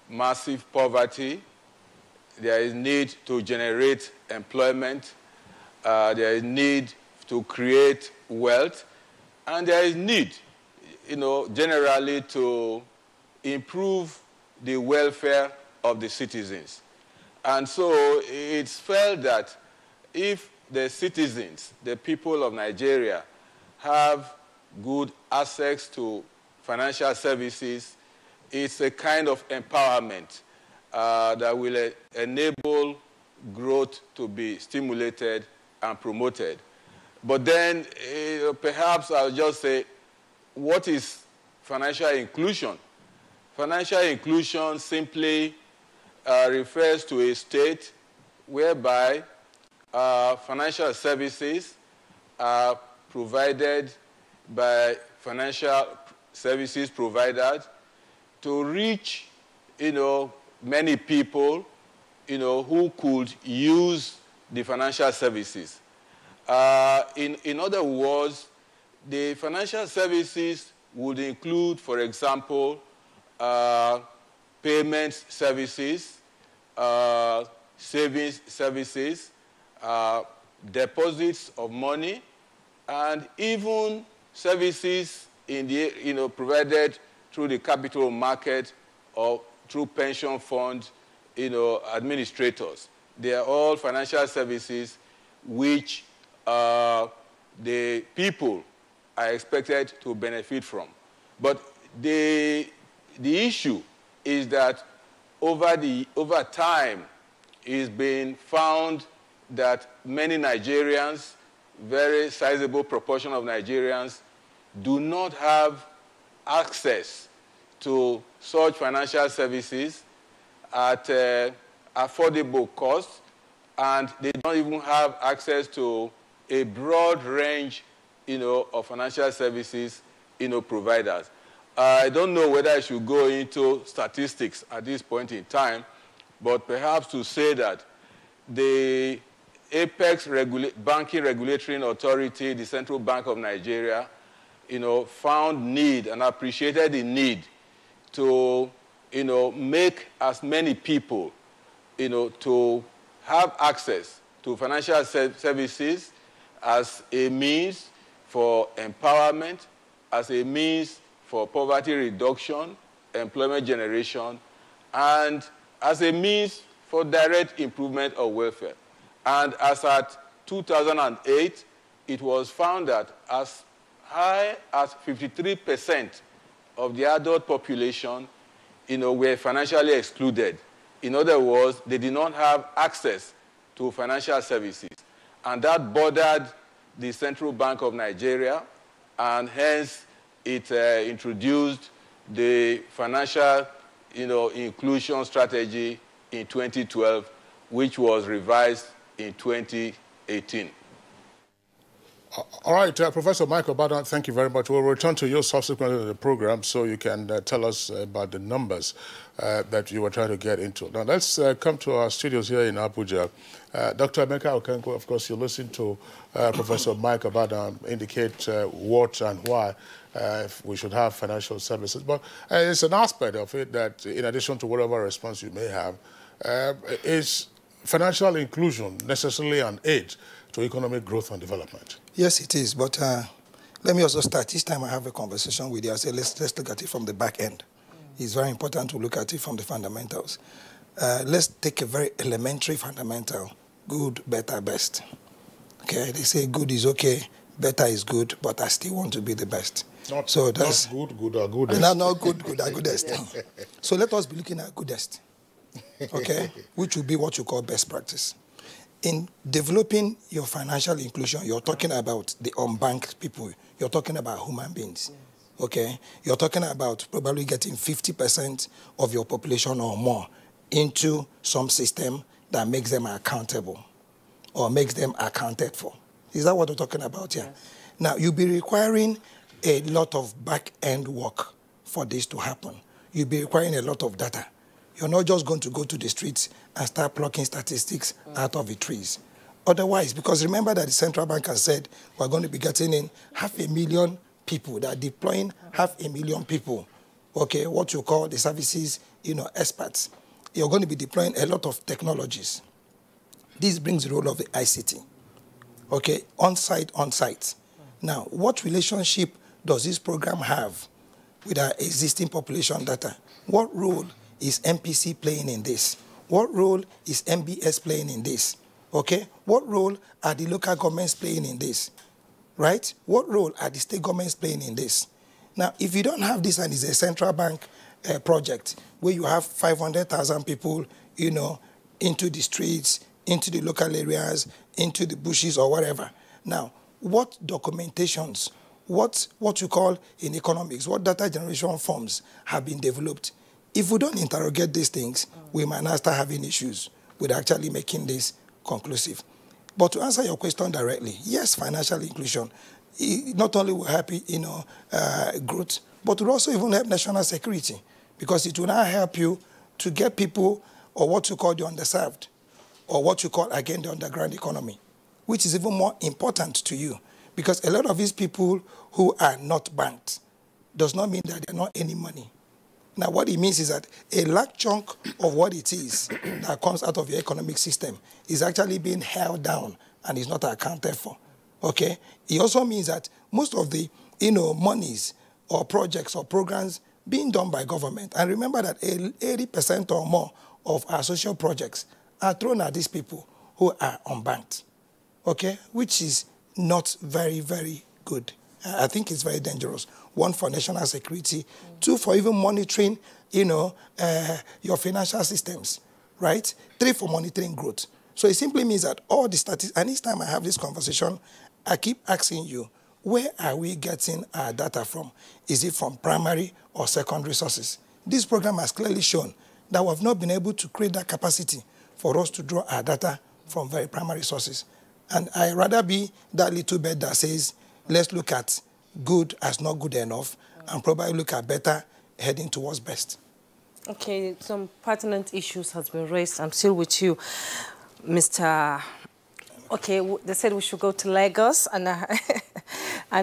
massive poverty, there is need to generate employment, there is need to create wealth, and there is need, generally to improve the welfare of the citizens. And so it's felt that if the citizens, the people of Nigeria, have good access to financial services, it's a kind of empowerment that will enable growth to be stimulated and promoted. But then perhaps I'll just say, what is financial inclusion? Financial inclusion simply refers to a state whereby financial services are provided by financial services providers to reach, many people, who could use the financial services. In other words, the financial services would include, for example, payment services, savings services, deposits of money, and even services in the, provided through the capital market or through pension fund, administrators. They are all financial services which the people are expected to benefit from. But the issue is that over time, it's been found that many Nigerians, very sizable proportion of Nigerians, do not have access to such financial services at affordable cost, and they don't even have access to a broad range, of financial services, providers. I don't know whether I should go into statistics at this point in time, but perhaps to say that the Apex Banking Regulatory Authority, the Central Bank of Nigeria, found need and appreciated the need to, make as many people, to have access to financial services as a means for empowerment, as a means for poverty reduction, employment generation, and as a means for direct improvement of welfare. And as at 2008, it was found that as high as 53% of the adult population, were financially excluded. In other words, they did not have access to financial services. And that bothered the Central Bank of Nigeria, and hence it introduced the financial inclusion strategy in 2012, which was revised in 2018. All right, Professor Michael Badan, thank you very much. We'll return to you subsequently in the program so you can tell us about the numbers that you were trying to get into. Now, let's come to our studios here in Abuja. Dr. Emeka Okenko, of course, you listened to Professor Michael Badan indicate what and why we should have financial services. But it's an aspect of it that, in addition to whatever response you may have, is financial inclusion necessarily an aid to economic growth and development? Yes, it is. But let me also start. This time I have a conversation with you. I say, let's look at it from the back end. It's very important to look at it from the fundamentals. Let's take a very elementary fundamental: good, better, best. Okay, they say good is okay, better is good, but I still want to be the best. Not so that's not good or goodest. Not good or goodest. So let us be looking at goodest. Okay, which will be what you call best practice. In developing your financial inclusion, you're talking about the unbanked people. You're talking about human beings, okay? You're talking about probably getting 50% of your population or more into some system that makes them accountable or makes them accounted for. Is that what we're talking about here? Yes. Now, you'll be requiring a lot of back-end work for this to happen. You'll be requiring a lot of data. You're not just going to go to the streets and start plucking statistics out of the trees. Otherwise, because remember that the central bank has said we're going to be getting in 500,000 people, that are deploying 500,000 people, okay, what you call the services, experts. You're going to be deploying a lot of technologies. This brings the role of the ICT, okay, on-site. Now, what relationship does this program have with our existing population data? What role is MPC playing in this? What role is MBS playing in this? Okay? What role are the local governments playing in this? Right? What role are the state governments playing in this? Now, if you don't have this and it's a central bank project where you have 500,000 people, into the streets, into the local areas, into the bushes or whatever. Now, what documentations, what you call in economics, what data generation forms have been developed? If we don't interrogate these things, we might not start having issues with actually making this conclusive. But to answer your question directly, yes, financial inclusion not only will help growth, but will also even help national security, because it will now help you to get people, or what you call the underserved, or what you call, again, the underground economy, which is even more important to you, because a lot of these people who are not banked does not mean that they're not any money. Now, what it means is that a large chunk of what it is that comes out of your economic system is actually being held down and is not accounted for, okay? It also means that most of the, monies or projects or programs being done by government, and remember that 80% or more of our social projects are thrown at these people who are unbanked, okay? Which is not very, very good. I think it's very dangerous. One, for national security. Two, for even monitoring, your financial systems, right? Three, for monitoring growth. So it simply means that all the statistics, and each time I have this conversation, I keep asking you, where are we getting our data from? Is it from primary or secondary sources? This program has clearly shown that we have not been able to create that capacity for us to draw our data from very primary sources. And I'd rather be that little bit that says, let's look at good as not good enough, and probably look at better heading towards best. Okay, some pertinent issues has been raised. I'm still with you, Mr. Okay, they said we should go to Lagos, and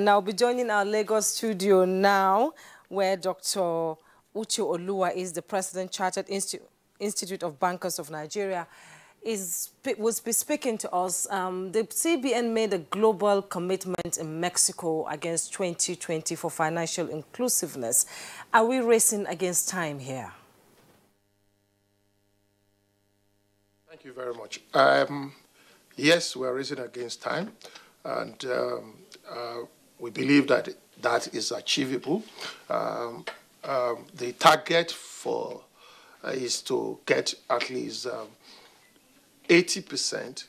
I'll be joining our Lagos studio now, where Dr. Uche Oluwa is the President, Chartered Institute of Bankers of Nigeria. Will be speaking to us. The CBN made a global commitment in Mexico against 2020 for financial inclusiveness. Are we racing against time here? Thank you very much. Yes, we are racing against time, and we believe that that is achievable. The target is to get at least 80%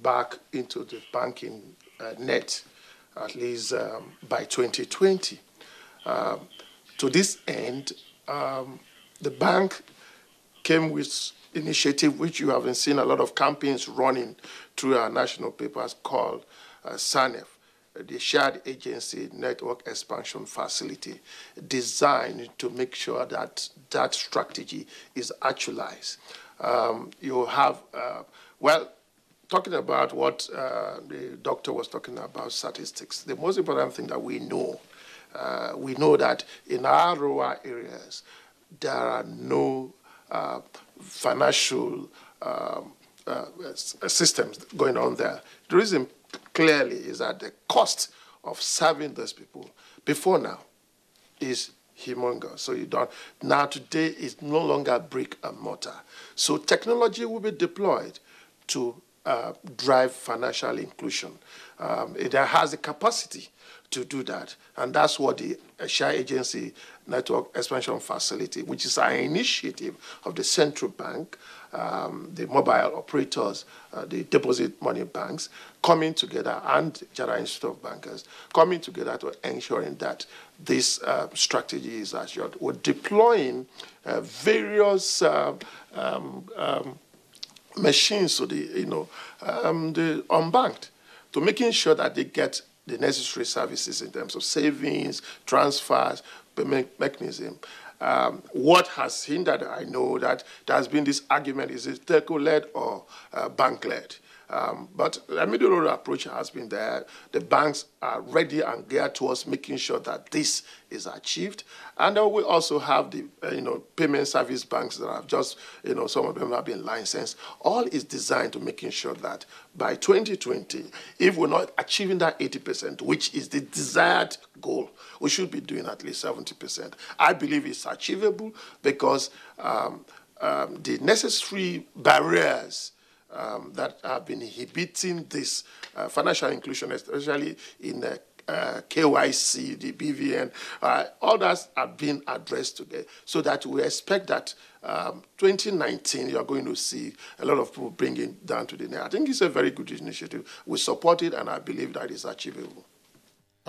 back into the banking net, at least by 2020. To this end, the bank came with initiative, which you have seen a lot of campaigns running through our national papers called SANEF, the Shared Agency Network Expansion Facility, designed to make sure that that strategy is actualized. You have, well, talking about what the doctor was talking about, statistics, the most important thing that we know that in our rural areas, there are no financial systems going on there. The reason clearly is that the cost of serving those people before now is humongous. So you don't, now today is no longer brick and mortar. So technology will be deployed to drive financial inclusion. It has the capacity to do that. And that's what the Shared Agency Network Expansion Facility, which is an initiative of the central bank, the mobile operators, the deposit money banks, coming together, and General Institute of Bankers, coming together to ensuring that this strategy is assured. We're deploying various machines to the unbanked, to making sure that they get the necessary services in terms of savings, transfers, payment mechanism. What has hindered, I know that there has been this argument, is it telco-led or bank-led? But the middle approach has been there. The banks are ready and geared towards making sure that this is achieved. And then we also have the payment service banks that have just, some of them have been licensed. All is designed to making sure that by 2020, if we're not achieving that 80%, which is the desired goal, we should be doing at least 70%. I believe it's achievable because the necessary barriers that have been inhibiting this financial inclusion, especially in KYC, the BVN, all that have been addressed today, so that we expect that 2019, you're going to see a lot of people bringing down to the net. I think it's a very good initiative. We support it, and I believe that it's achievable.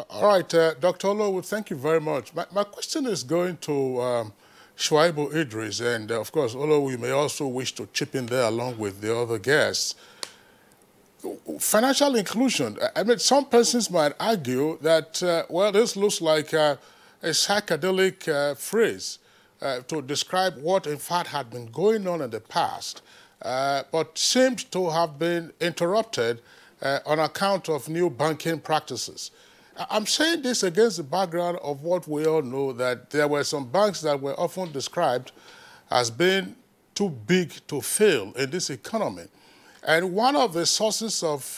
All right, Dr. Olo, thank you very much. My question is going to Shuaibu Idris, and of course, Olo, we may also wish to chip in there along with the other guests. Financial inclusion, I mean, some persons might argue that, well, this looks like a psychedelic phrase to describe what, in fact, had been going on in the past, but seemed to have been interrupted on account of new banking practices. I'm saying this against the background of what we all know, that there were some banks that were often described as being too big to fail in this economy. And one of the sources of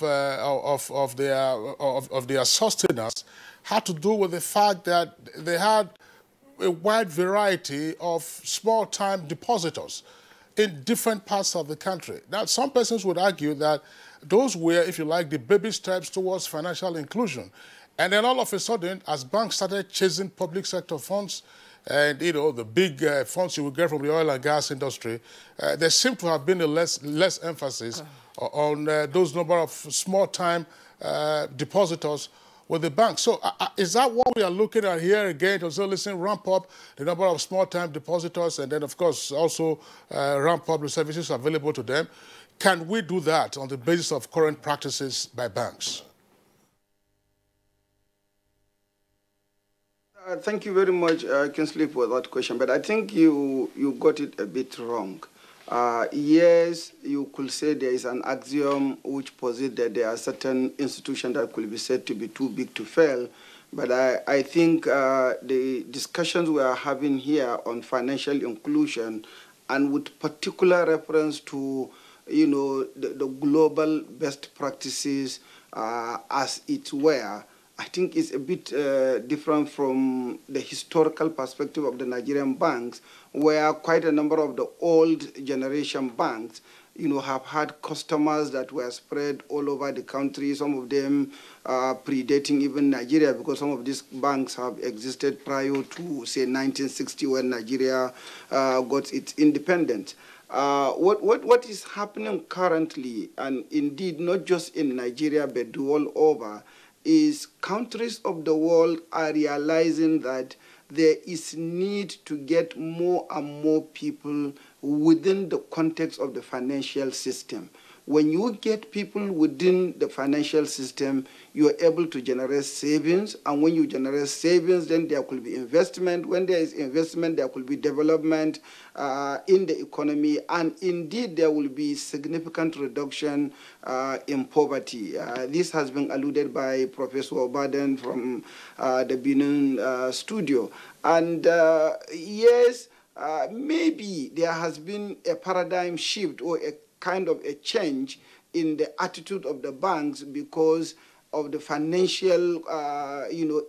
their sustenance had to do with the fact that they had a wide variety of small-time depositors in different parts of the country. Now, some persons would argue that those were, if you like, the baby steps towards financial inclusion. And then all of a sudden, as banks started chasing public sector funds and, the big funds you would get from the oil and gas industry, there seemed to have been a less emphasis on those number of small-time depositors with the bank. So is that what we are looking at here again? To say, listen, ramp up the number of small-time depositors and then, of course, also ramp up the services available to them. Can we do that on the basis of current practices by banks? Thank you very much, Kingsley, for that question. But I think you got it a bit wrong. Yes, you could say there is an axiom which posits that there are certain institutions that could be said to be too big to fail. But I think the discussions we are having here on financial inclusion, and with particular reference to the global best practices as it were, I think it's a bit different from the historical perspective of the Nigerian banks, where quite a number of the old generation banks, have had customers that were spread all over the country, some of them predating even Nigeria, because some of these banks have existed prior to, say, 1960, when Nigeria got its independence. What is happening currently, and indeed not just in Nigeria but all over, is countries of the world are realizing that there is need to get more and more people within the context of the financial system. When you get people within the financial system, you are able to generate savings. And when you generate savings, then there could be investment. When there is investment, there could be development in the economy. And indeed, there will be significant reduction in poverty. This has been alluded by Professor Obaden from the Benin studio. And yes, maybe there has been a paradigm shift or a kind of a change in the attitude of the banks because of the financial,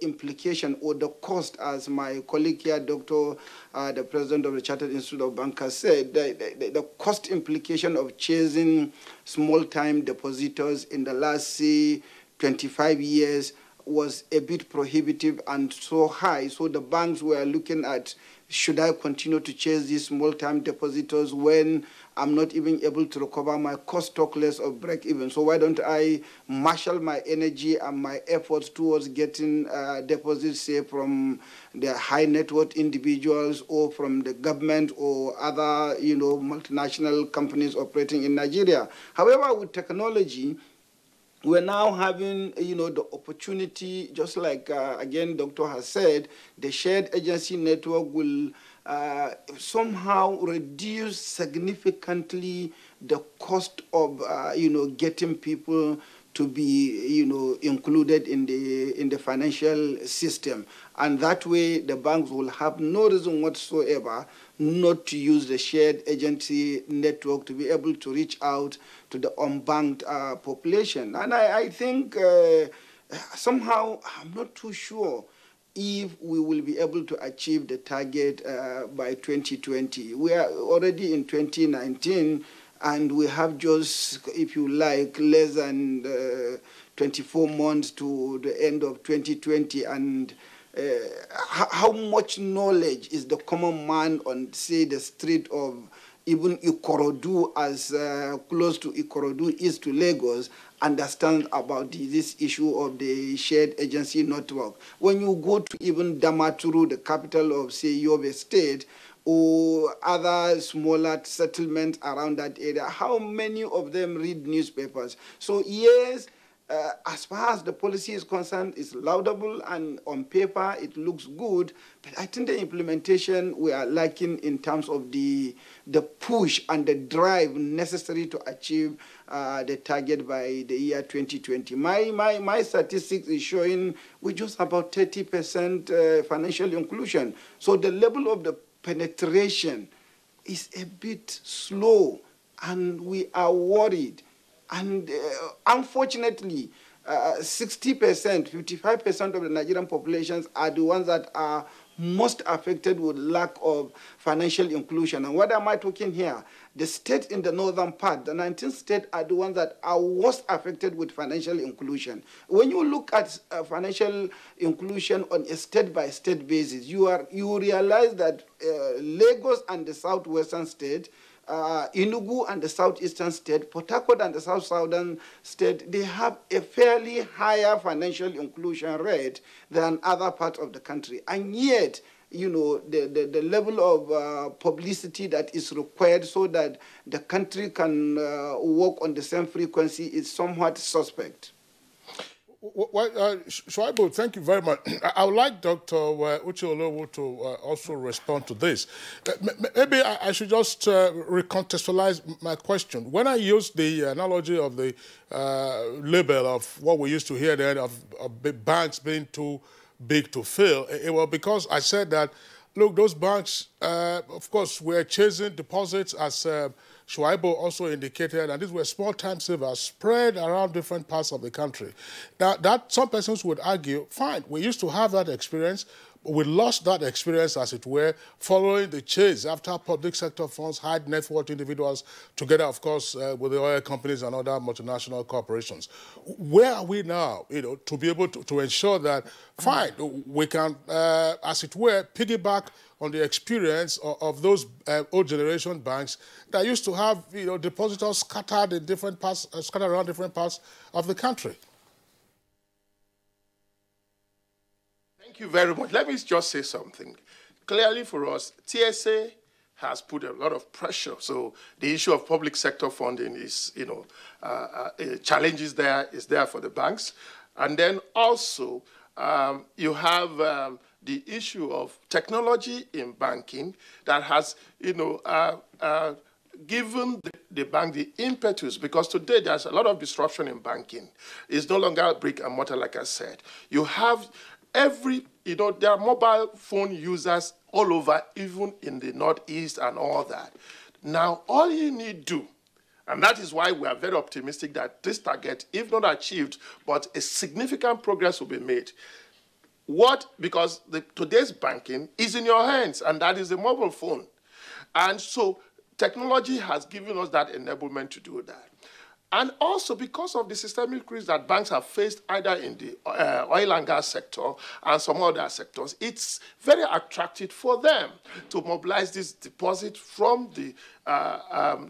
implication or the cost, as my colleague here, the president of the Chartered Institute of Bankers said, the cost implication of chasing small-time depositors in the last, say, 25 years was a bit prohibitive and so high. So the banks were looking at, should I continue to chase these small-time depositors when I'm not even able to recover my cost, talk less of break even? So why don't I marshal my energy and my efforts towards getting deposits, say, from the high net worth individuals or from the government or other, multinational companies operating in Nigeria? However, with technology, we're now having, the opportunity, just like, again, Doctor has said, the shared agency network will somehow reduce significantly the cost of, getting people to be, included in the financial system. And that way, the banks will have no reason whatsoever not to use the shared agency network to be able to reach out to the unbanked population. And I think somehow, I'm not too sure if we will be able to achieve the target by 2020. We are already in 2019, and we have just, if you like, less than 24 months to the end of 2020. And how much knowledge is the common man on, say, the street of even Ikorodu, as close to Ikorodu is to Lagos, understand about this issue of the shared agency network? When you go to even Damaturu, the capital of, say, Yobe State, or other smaller settlements around that area, how many of them read newspapers? So yes, as far as the policy is concerned, it's laudable, and on paper it looks good, but I think the implementation we are lacking in terms of the push and the drive necessary to achieve the target by the year 2020. My statistics is showing we just about 30% financial inclusion. So the level of the penetration is a bit slow, and we are worried. And unfortunately, 60%, 55% of the Nigerian populations are the ones that are most affected with lack of financial inclusion. And what am I talking here? The states in the northern part, the 19 states, are the ones that are worst affected with financial inclusion. When you look at financial inclusion on a state-by-state basis, you realize that Lagos and the southwestern state, Enugu and the southeastern state, Port Harcourt and the southern state, they have a fairly higher financial inclusion rate than other parts of the country. And yet, the level of publicity that is required so that the country can work on the same frequency is somewhat suspect. Shuaibu, thank you very much. I would like Dr. Uche to also respond to this. Maybe I should just recontextualize my question. When I used the analogy of the label of what we used to hear then of banks being too big to fail, it was because I said that, look, those banks, of course, were chasing deposits, as Shuaibu also indicated, and these were small-time savers spread around different parts of the country. Now, that some persons would argue, fine, we used to have that experience, but we lost that experience, as it were, following the chase after public sector funds, high net worth individuals, together, of course, with the oil companies and other multinational corporations. Where are we now, to be able to ensure that, fine, we can, as it were, piggyback on the experience of those old generation banks that used to have, depositors scattered in different parts, scattered around different parts of the country? Thank you very much. Let me just say something. Clearly for us, TSA has put a lot of pressure. So the issue of public sector funding is, challenges there is there for the banks. And then also you have the issue of technology in banking that has, given the bank the impetus, because today there's a lot of disruption in banking. It's no longer brick and mortar, like I said. You have there are mobile phone users all over, even in the Northeast and all that. Now, all you need to do, and that is why we are very optimistic that this target, if not achieved, but a significant progress will be made. Because today's banking is in your hands, and that is a mobile phone. And so technology has given us that enablement to do that. And also because of the systemic risk that banks have faced either in the oil and gas sector and some other sectors, it's very attractive for them to mobilize this deposit from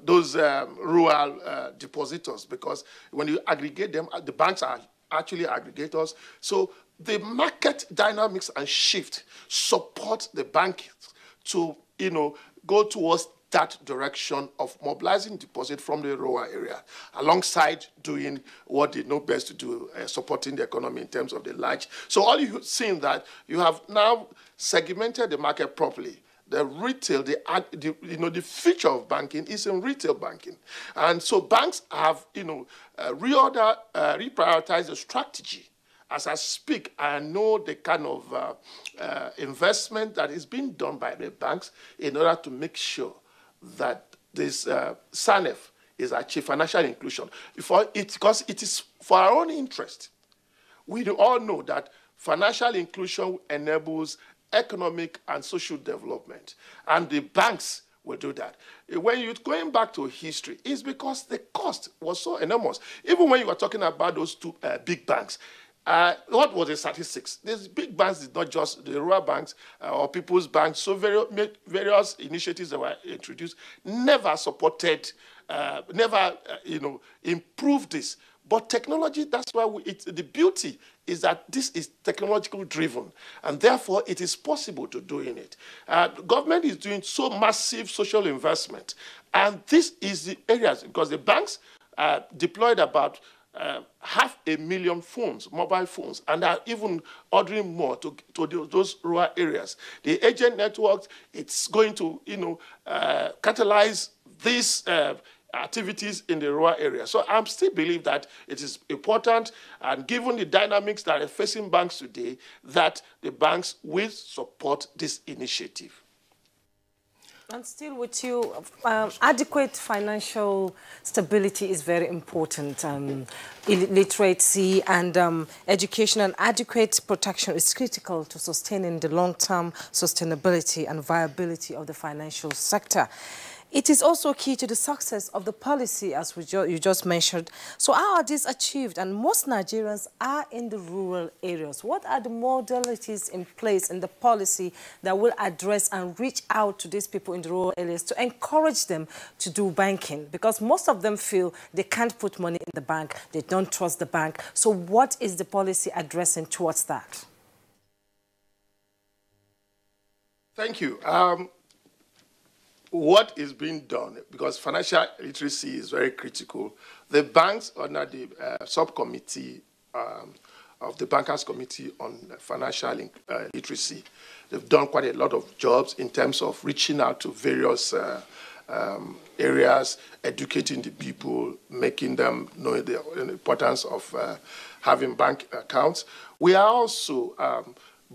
those rural depositors, because when you aggregate them, the banks are actually aggregators. So the market dynamics and shift support the bank to go towards that direction of mobilizing deposit from the rural area, alongside doing what they know best to do, supporting the economy in terms of the large. So all you've seen that you have now segmented the market properly. The retail, the future of banking is in retail banking. And so banks have, reprioritized the strategy. As I speak, I know the kind of investment that is being done by the banks in order to make sure that this SANEF is achieved, financial inclusion, because it is for our own interest. We do all know that financial inclusion enables economic and social development, and the banks will do that. When you're going back to history, it's because the cost was so enormous. Even when you were talking about those two big banks, what was the statistics? These big banks did not just the rural banks or people's banks, so various initiatives that were introduced never supported, improved this. But technology, that's why the beauty is that this is technological driven, and therefore it is possible to do in it. The government is doing so massive social investment, and this is the areas, because the banks deployed about 500,000 phones, mobile phones, and are even ordering more to those rural areas. The agent networks, it's going to, catalyze these activities in the rural area. So I still believe that it is important, and given the dynamics that are facing banks today, that the banks will support this initiative. And still with you, adequate financial stability is very important. Literacy and education and adequate protection is critical to sustaining the long-term sustainability and viability of the financial sector. It is also key to the success of the policy, as you just mentioned. So how are these achieved? And most Nigerians are in the rural areas. What are the modalities in place in the policy that will address and reach out to these people in the rural areas to encourage them to do banking? Because most of them feel they can't put money in the bank, they don't trust the bank. So what is the policy addressing towards that? Thank you. What is being done, because financial literacy is very critical. The banks under the subcommittee of the Bankers Committee on Financial Literacy, they've done quite a lot of jobs in terms of reaching out to various areas, educating the people, making them know the importance of having bank accounts. We are also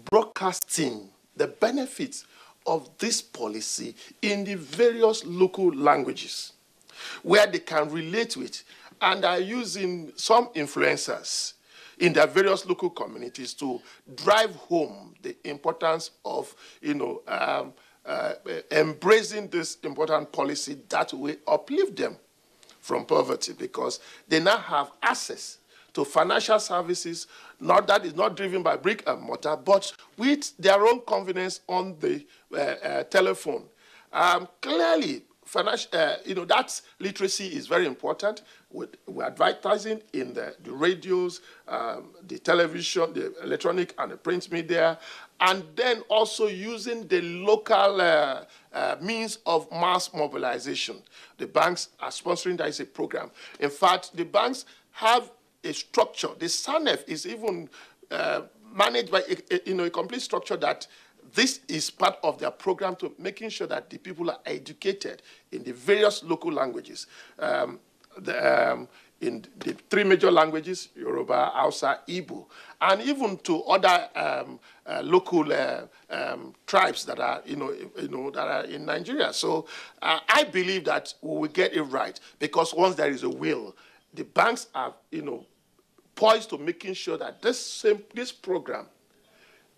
broadcasting the benefits of this policy in the various local languages where they can relate to it, and are using some influencers in their various local communities to drive home the importance of embracing this important policy that will uplift them from poverty, because they now have access to financial services, that is not driven by brick and mortar, but with their own convenience on the telephone. Clearly, that literacy is very important. We're advertising in the radios, the television, the electronic and the print media, and then also using the local means of mass mobilization. The banks are sponsoring that as a program. In fact, the banks have a structure. The SANEF is even managed by a complete structure that this is part of their program to making sure that the people are educated in the various local languages. In the 3 major languages, Yoruba, Hausa, Igbo, and even to other local tribes that are, that are in Nigeria. So I believe that we will get it right, because once there is a will, the banks are, poised to making sure that this program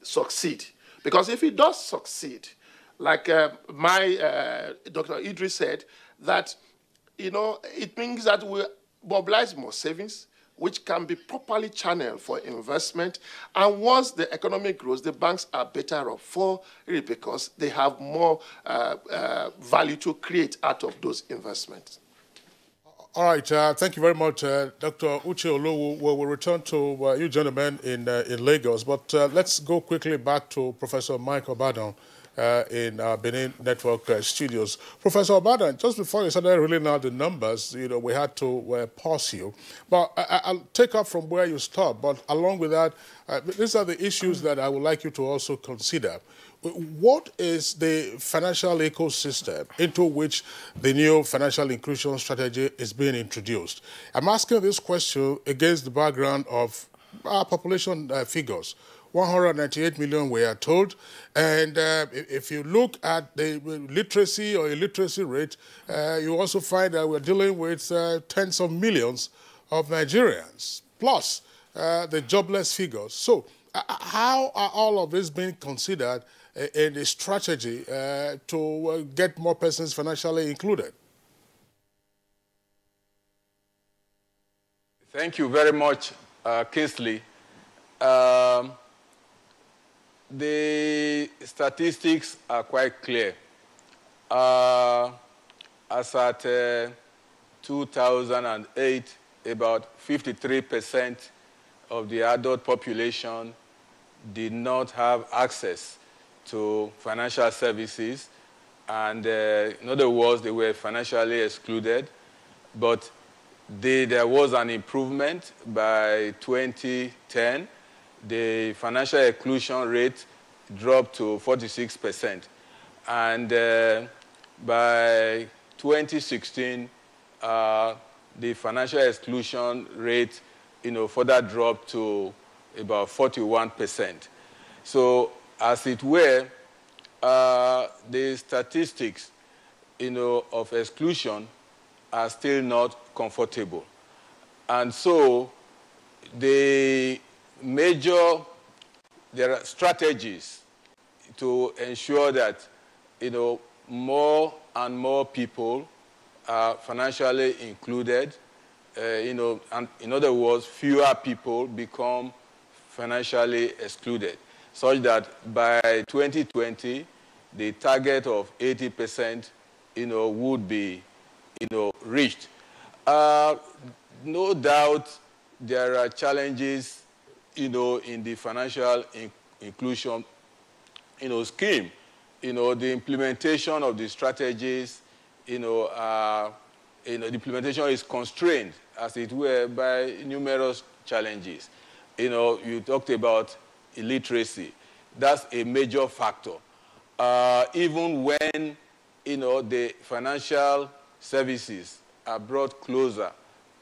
succeed. Because if it does succeed, like my Dr. Idris said, that it means that we mobilize more savings, which can be properly channeled for investment. And once the economy grows, the banks are better off for it because they have more value to create out of those investments. All right, thank you very much, Dr. Uche Olowu. We'll return to you gentlemen in Lagos, but let's go quickly back to Professor Mike Obadan in Benin Network studios. Professor Obadan, just before you started reading out the numbers, we had to pause you. But I'll take up from where you stopped, but along with that, these are the issues that I would like you to also consider. What is the financial ecosystem into which the new financial inclusion strategy is being introduced? I'm asking this question against the background of our population figures. 198 million we are told, and if you look at the literacy or illiteracy rate, you also find that we're dealing with tens of millions of Nigerians, plus the jobless figures. So how are all of this being considered in the strategy to get more persons financially included? Thank you very much, Kingsley. The statistics are quite clear. As at 2008, about 53% of the adult population did not have access to financial services, and in other words, they were financially excluded. But there was an improvement by 2010. The financial exclusion rate dropped to 46%. And by 2016, the financial exclusion rate, further dropped to about 41%. So, as it were, the statistics, of exclusion are still not comfortable. And so, there are strategies to ensure that, more and more people are financially included. And in other words, fewer people become financially excluded, such that by 2020, the target of 80%, would be, reached. No doubt there are challenges, in the financial inclusion, scheme. The implementation of the strategies, the implementation is constrained, as it were, by numerous challenges. You talked about illiteracy. That's a major factor. Even when, the financial services are brought closer,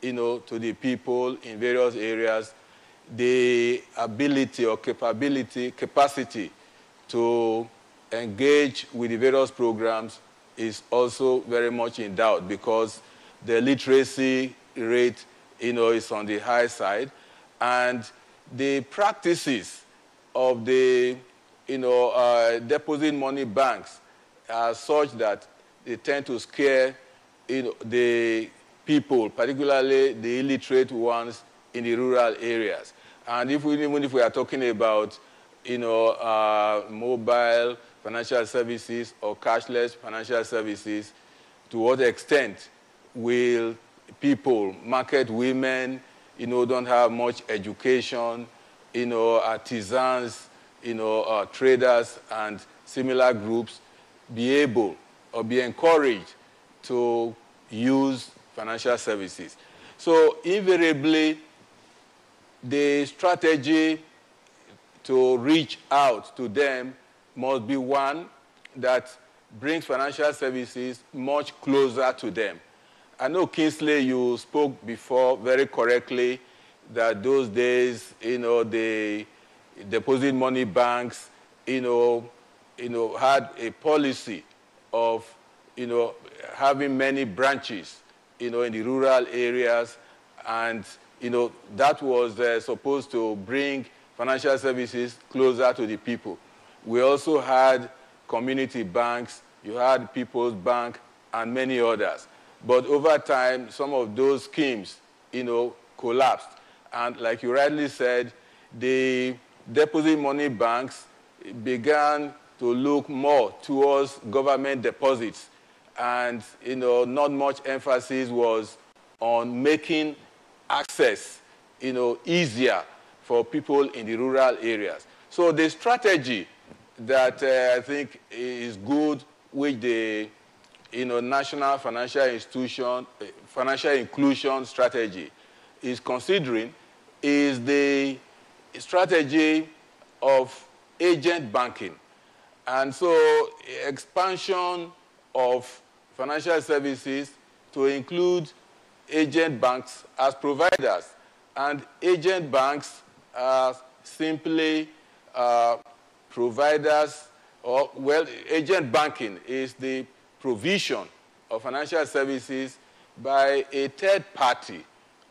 to the people in various areas, the ability or capacity to engage with the various programs is also very much in doubt, because the literacy rate, is on the high side, and the practices of the, deposit money banks are such that they tend to scare, the people, particularly the illiterate ones in the rural areas. And even if we are talking about, mobile financial services or cashless financial services, to what extent will people, market women, don't have much education, artisans, traders and similar groups be able or be encouraged to use financial services. So invariably, the strategy to reach out to them must be one that brings financial services much closer to them. I know, Kingsley, you spoke before very correctly that those days, the deposit money banks, had a policy of, having many branches, in the rural areas, and, that was supposed to bring financial services closer to the people. We also had community banks, you had People's Bank, and many others. But over time, some of those schemes, collapsed. And like you rightly said, the deposit money banks began to look more towards government deposits. And, not much emphasis was on making access, easier for people in the rural areas. So the strategy that I think is good with the National Financial Institution, Financial Inclusion Strategy is considering is the strategy of agent banking. And so expansion of financial services to include agent banks as providers. And agent banks are simply providers, agent banking is the provision of financial services by a third party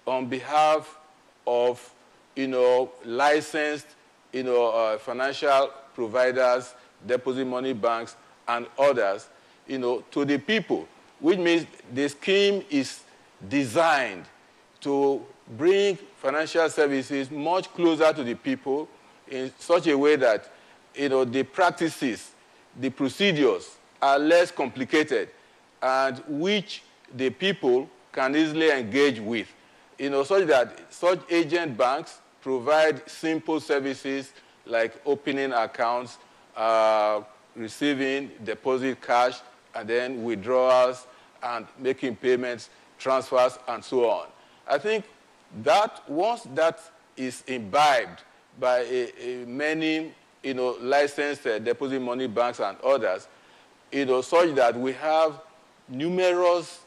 on behalf of, licensed, financial providers, deposit money banks, and others, to the people, which means the scheme is designed to bring financial services much closer to the people in such a way that, the practices, the procedures are less complicated and which the people can easily engage with, such that such agent banks provide simple services like opening accounts, receiving deposit cash, and then withdrawals and making payments, transfers, and so on. I think that once that is imbibed by many, licensed deposit money banks and others, such that we have numerous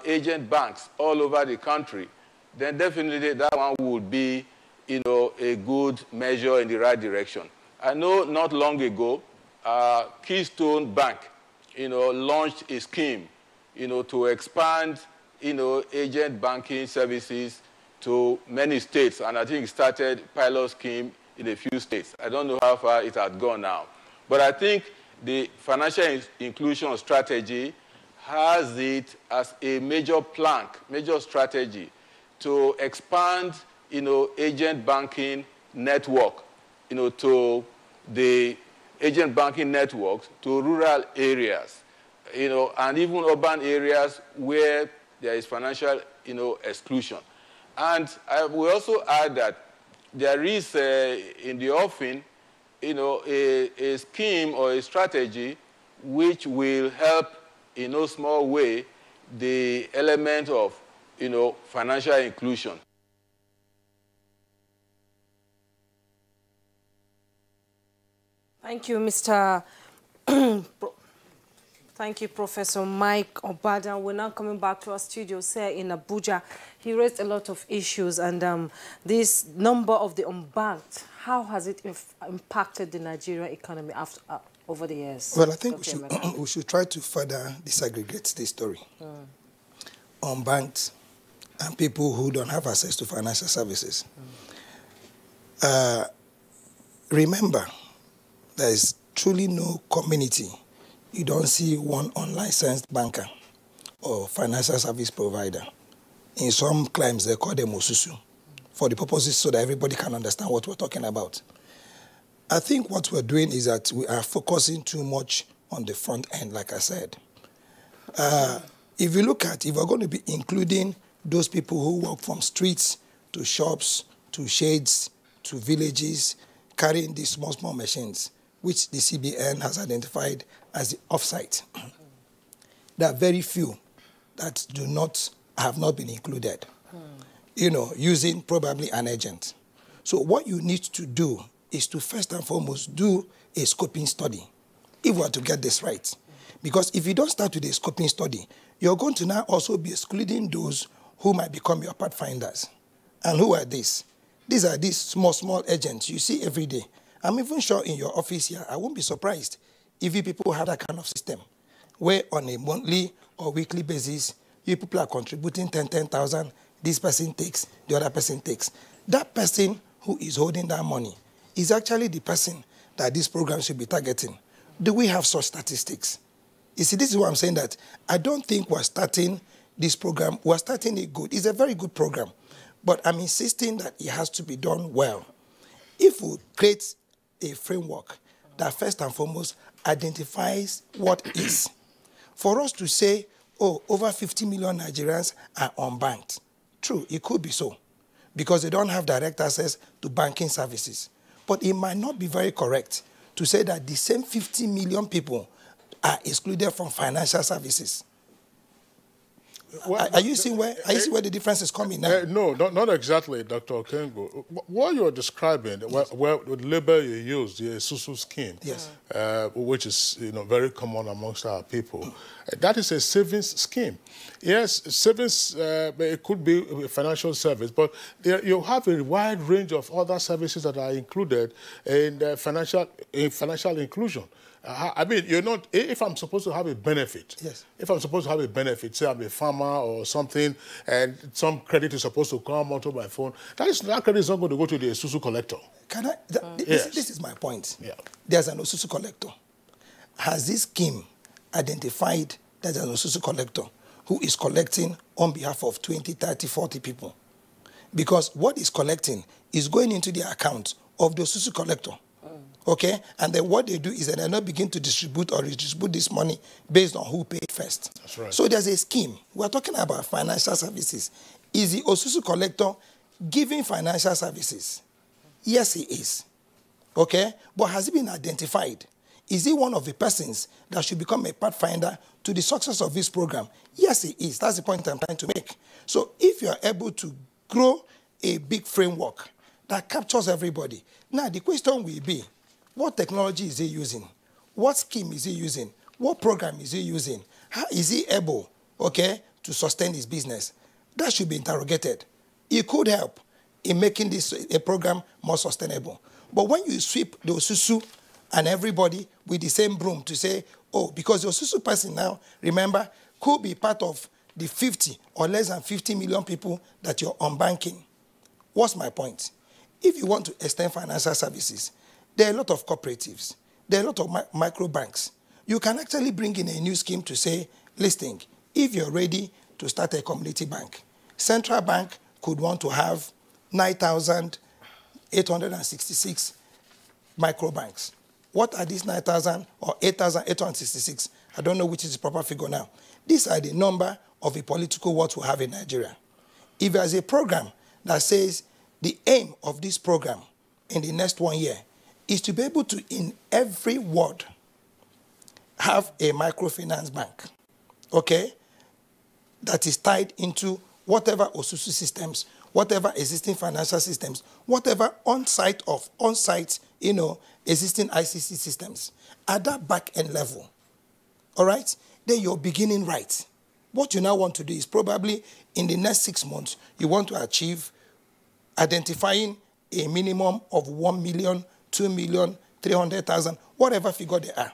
agent banks all over the country, then definitely that one would be, a good measure in the right direction. I know not long ago, Keystone Bank, launched a scheme, to expand, agent banking services to many states, and I think it started pilot scheme in a few states. I don't know how far it has gone now. But I think the financial inclusion strategy has it as a major plank, major strategy to expand, agent banking network, to the agent banking networks to rural areas, and even urban areas where there is financial, exclusion. And I will also add that there is, in the offing, a scheme or a strategy which will help in no small way the element of, financial inclusion. Thank you, Thank you, Professor Mike Obadan. We're now coming back to our studios here in Abuja. He raised a lot of issues, and this number of the unbanked, how has it impacted the Nigerian economy over the years? Well, I think we should try to further disaggregate this story. Unbanked and people who don't have access to financial services. Remember, there is truly no community. You don't see one unlicensed banker or financial service provider. In some climes, they call them Osusu, for the purposes so that everybody can understand what we're talking about. I think what we're doing is that we are focusing too much on the front end, like I said. If you look at, if we're going to be including those people who walk from streets to shops, to shades, to villages, carrying these small machines, which the CBN has identified as the off-site. There are very few that have not been included, using probably an agent. So what you need to do is to first and foremost do a scoping study, if we are to get this right. Because if you don't start with a scoping study, you're going to now also be excluding those who might become your pathfinders. And who are these? These are these small agents you see every day. I'm even sure in your office here, I won't be surprised if you people have that kind of system, where on a monthly or weekly basis, you people are contributing 10,000, this person takes, the other person takes. That person who is holding that money is actually the person that this program should be targeting. Do we have such statistics? You see, this is why I'm saying that I don't think we're starting this program. We're starting it good. It's a very good program, but I'm insisting that it has to be done well. If we create a framework that first and foremost identifies what is, for us to say, oh, over 50 million Nigerians are unbanked. True, it could be so, because they don't have direct access to banking services. But it might not be very correct to say that the same 50 million people are excluded from financial services. Well, are you seeing where the difference is coming now? No, not exactly, Dr. Okengo. What you're describing, the label you use, the Susu scheme, yes, which is very common amongst our people, that is a savings scheme. Yes, savings, it could be a financial service, but you have a wide range of other services that are included in financial inclusion. I mean, if I'm supposed to have a benefit, yes. If I'm supposed to have a benefit, say I'm a farmer or something, and some credit is supposed to come onto my phone, that credit is not going to go to the Susu collector. This is my point. Yeah. There's an Susu collector. Has this scheme identified that there's an Susu collector who is collecting on behalf of 20, 30, 40 people? Because what is collecting is going into the account of the Susu collector. Okay? And then what they do is that they not begin to distribute or redistribute this money based on who paid first. That's right. So there's a scheme. We're talking about financial services. Is the Osusu collector giving financial services? Yes, he is. Okay? But has he been identified? Is he one of the persons that should become a pathfinder to the success of this program? Yes, he is. That's the point I'm trying to make. So if you are able to grow a big framework that captures everybody, now the question will be, what technology is he using? What scheme is he using? What program is he using? How is he able, to sustain his business? That should be interrogated. It could help in making this a program more sustainable. But when you sweep the Osusu and everybody with the same broom to say, oh, because the Osusu person now, remember, could be part of the 50 or less than 50 million people that you're unbanking. What's my point? If you want to extend financial services, there are a lot of cooperatives. There are a lot of micro banks. You can actually bring in a new scheme to say, listen, if you're ready to start a community bank, Central Bank could want to have 9,866 micro banks. What are these 9,000 or 8,866? I don't know which is the proper figure now. These are the number of the political words we have in Nigeria. If there's a program that says the aim of this program in the next 1 year is to be able to, in every ward, have a microfinance bank, that is tied into whatever Osusu systems, whatever existing financial systems, whatever on-site, existing ICC systems, at that back-end level, all right, then you're beginning right. What you now want to do is probably in the next 6 months, you want to achieve identifying a minimum of 1 million, 2 million, 300,000, whatever figure they are.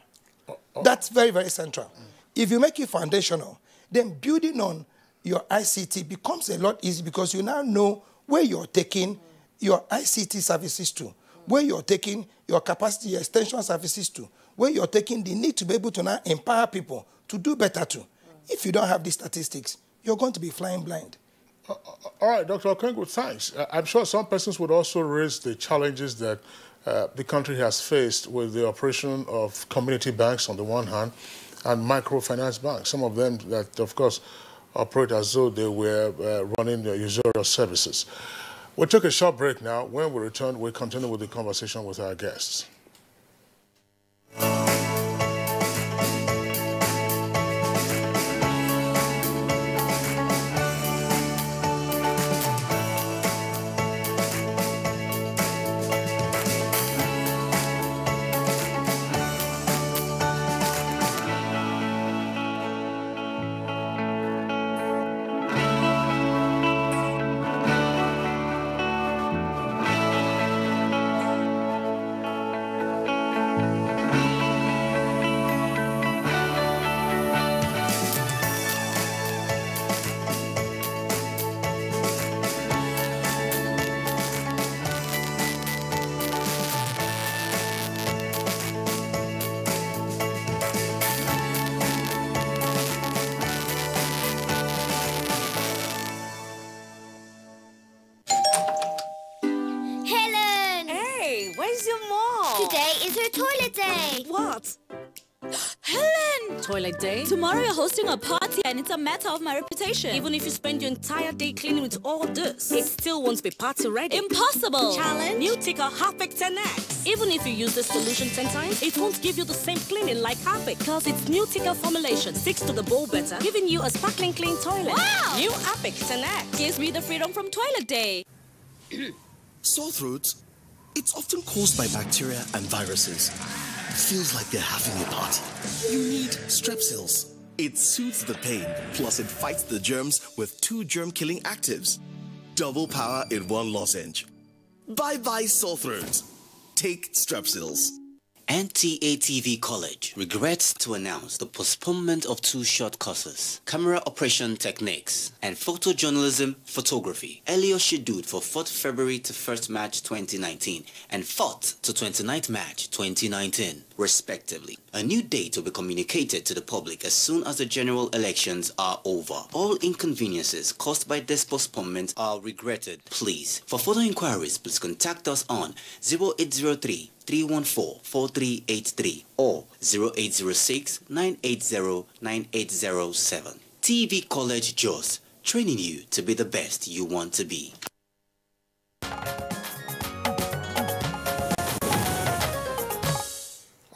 That's very, very central. If you make it foundational, then building on your ICT becomes a lot easier because you now know where you're taking your ICT services to, where you're taking your capacity extension services to, where you're taking the need to be able to now empower people to do better too. If you don't have these statistics, you're going to be flying blind. All right, Dr. Okengo, thanks. I'm sure some persons would also raise the challenges that the country has faced with the operation of community banks on the one hand and microfinance banks, some of them that, of course, operate as though they were running usurious services. We'll take a short break now. When we return, we'll continue with the conversation with our guests. Toilet day! What? Helen! Toilet day? Tomorrow you're hosting a party and it's a matter of my reputation. Even if you spend your entire day cleaning with all this, it still won't be party ready. Impossible! Challenge? New Ticker Harpic 10X. Even if you use this solution 10 times, it won't give you the same cleaning like Harpic because it's new Ticker formulation sticks to the bowl better, giving you a sparkling clean toilet. Wow! New Harpic 10X gives me the freedom from toilet day. Sore throats? It's often caused by bacteria and viruses. Feels like they're having a party. You need Strepsils. It soothes the pain, plus it fights the germs with 2 germ-killing actives. Double power in 1 lozenge. Bye-bye sore throat. Take Strepsils. NTATV College regrets to announce the postponement of 2 short courses, Camera Operation Techniques and Photojournalism Photography, earlier scheduled for 4th February to 1st March 2019 and 4th to 29th March 2019, respectively. A new date will be communicated to the public as soon as the general elections are over. All inconveniences caused by this postponement are regretted. Please, for further inquiries, please contact us on 0803 314-4383 or 0806-980-9807. TV College Jos, training you to be the best you want to be.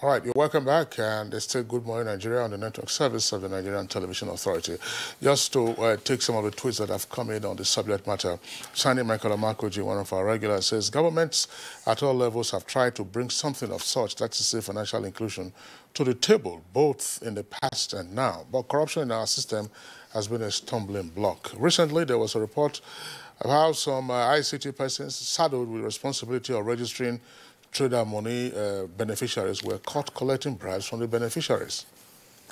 All right, you're welcome back, and it's still Good Morning Nigeria on the network service of the Nigerian Television Authority. Just to take some of the tweets that have come in on the subject matter, Sani Michael Amakoji, one of our regulars, says, governments at all levels have tried to bring something of such, that is to say financial inclusion, to the table, both in the past and now. But corruption in our system has been a stumbling block. Recently, there was a report of how some ICT persons saddled with responsibility of registering trader money beneficiaries were caught collecting bribes from the beneficiaries.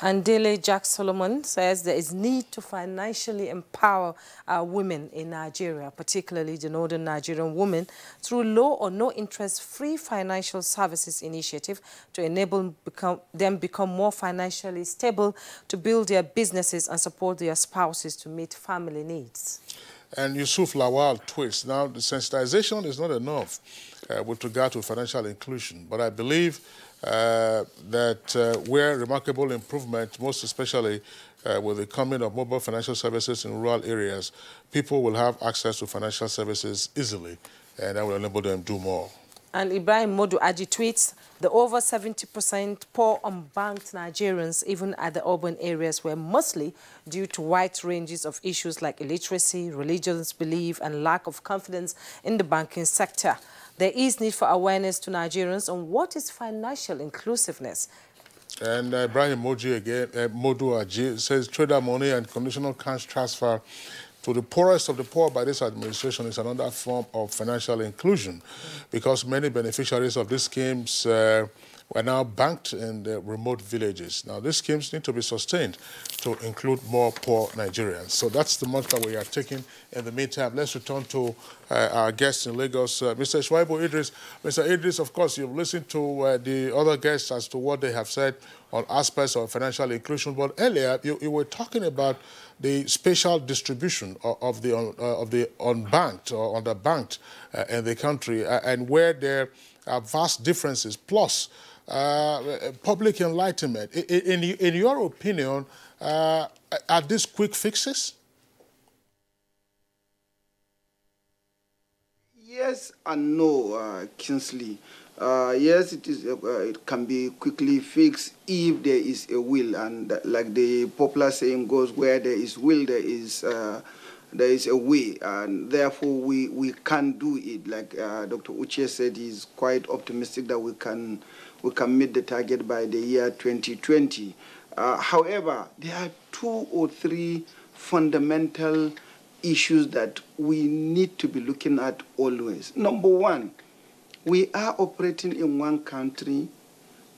And Dele Jack Solomon says there is need to financially empower our women in Nigeria, particularly the northern Nigerian women, through low or no interest free financial services initiative to enable them become more financially stable, to build their businesses and support their spouses to meet family needs. And Yusuf Lawal tweets, now the sensitization is not enough with regard to financial inclusion, but I believe that where remarkable improvement, most especially with the coming of mobile financial services in rural areas, people will have access to financial services easily, and that will enable them to do more. And Ibrahim Modu Aji tweets, the over 70% poor unbanked Nigerians, even at the urban areas, were mostly due to wide ranges of issues like illiteracy, religious belief, and lack of confidence in the banking sector. There is need for awareness to Nigerians on what is financial inclusiveness. And Ibrahim Modu Aji says trader money and conditional cash transfer to the poorest of the poor by this administration is another form of financial inclusion, because many beneficiaries of these schemes were now banked in the remote villages. Now, these schemes need to be sustained to include more poor Nigerians. So that's the mantra we are taking. In the meantime, let's return to our guests in Lagos. Mr. Shuaibu Idris. Mr. Idris, of course, you've listened to the other guests as to what they have said on aspects of financial inclusion. But earlier, you were talking about the spatial distribution of the unbanked or underbanked in the country, and where there are vast differences, plus public enlightenment. In your opinion, are these quick fixes? Yes and no, Kingsley. Yes, it can be quickly fixed if there is a will, and like the popular saying goes, where there is will, there is a way, and therefore we can do it. Like Dr. Uche said, he's quite optimistic that we can meet the target by the year 2020. However, there are 2 or 3 fundamental issues that we need to be looking at always. Number one, we are operating in one country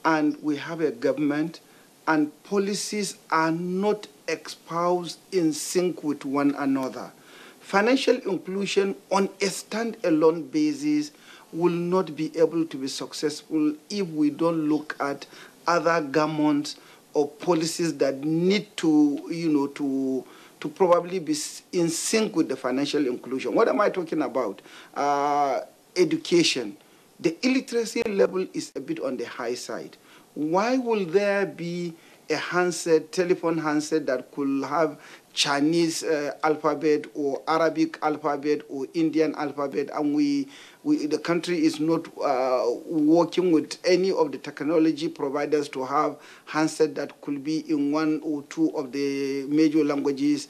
and we have a government, and policies are not espoused in sync with one another. Financial inclusion on a standalone basis will not be able to be successful if we don't look at other governments or policies that need to, to probably be in sync with the financial inclusion. What am I talking about? Education. The illiteracy level is a bit on the high side. Why will there be a handset, telephone handset that could have Chinese alphabet or Arabic alphabet or Indian alphabet, and the country is not working with any of the technology providers to have handset that could be in 1 or 2 of the major languages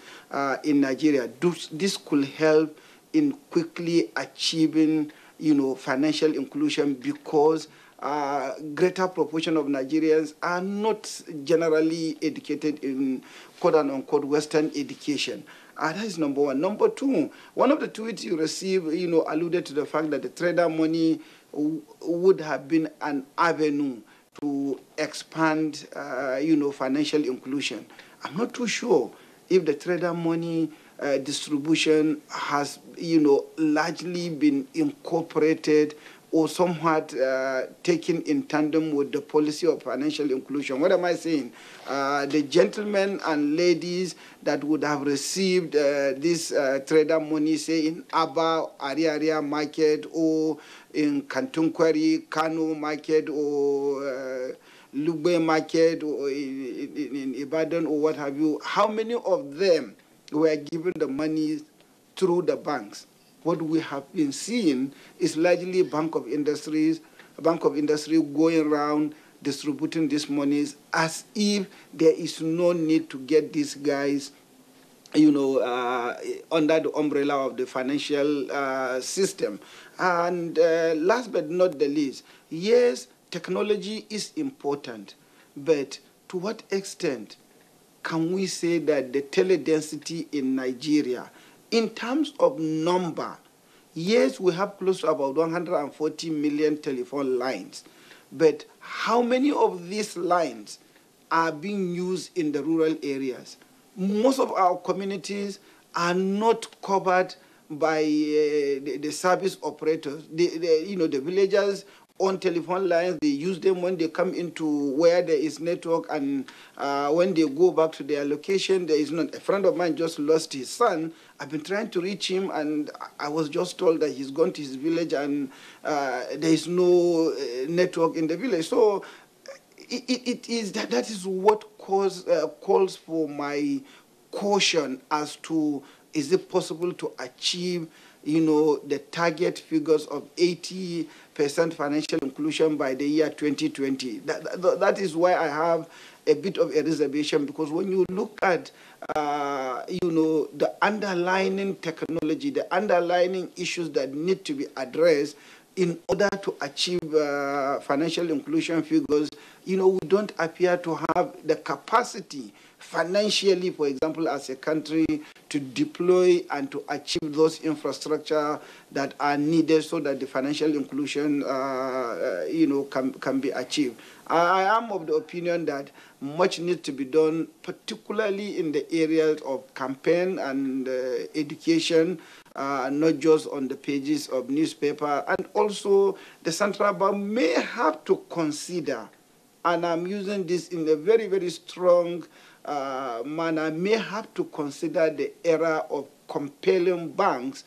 in Nigeria? This could help in quickly achieving, financial inclusion, because greater proportion of Nigerians are not generally educated in quote-unquote Western education. That is number one. Number two, one of the tweets you received, alluded to the fact that the trader money would have been an avenue to expand, financial inclusion. I'm not too sure if the trader money distribution has, largely been incorporated or somewhat taken in tandem with the policy of financial inclusion. What am I saying? The gentlemen and ladies that would have received this trader money, say in Aba, Area Market, or in Kantunkwari, Kano Market, or Lugbe Market, or in Ibadan, or what have you, how many of them were given the money through the banks? What we have been seeing is largely Bank of Industry going around distributing these monies as if there is no need to get these guys, under the umbrella of the financial system. And last but not the least, yes, technology is important, but to what extent can we say that the teledensity in Nigeria, in terms of number, yes, we have close to about 140 million telephone lines, but how many of these lines are being used in the rural areas? Most of our communities are not covered by the service operators. The villagers on telephone lines, they use them when they come into where there is network, and when they go back to their location, there is none. A friend of mine just lost his son. I've been trying to reach him, and I was just told that he's gone to his village and there is no network in the village. So that is what calls for my caution as to, is it possible to achieve the target figures of 80% financial inclusion by the year 2020. That is why I have a bit of a reservation, because when you look at, the underlying technology, the underlying issues that need to be addressed in order to achieve financial inclusion figures, we don't appear to have the capacity financially, for example, as a country, to deploy and to achieve those infrastructure that are needed so that the financial inclusion, can be achieved. I am of the opinion that much needs to be done, particularly in the areas of campaign and education, not just on the pages of newspaper. And also, the central bank may have to consider, and I'm using this in a very, very strong manner, may have to consider the era of compelling banks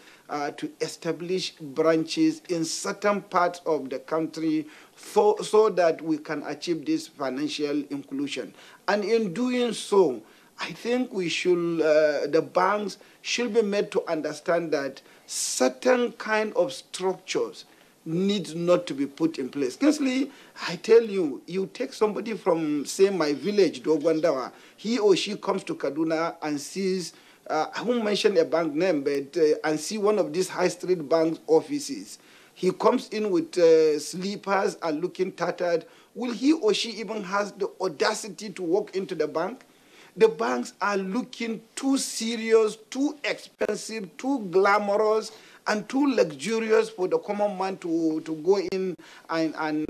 to establish branches in certain parts of the country so that we can achieve this financial inclusion. And in doing so, I think we should, the banks should be made to understand that certain kind of structures need not to be put in place. Kingsley, I tell you, you take somebody from, say, my village, Dogwandawa, he or she comes to Kaduna and sees, I won't mention a bank name, but and see one of these high street bank offices. He comes in with sleepers and looking tattered. Will he or she even has the audacity to walk into the bank? The banks are looking too serious, too expensive, too glamorous, and too luxurious for the common man to go in and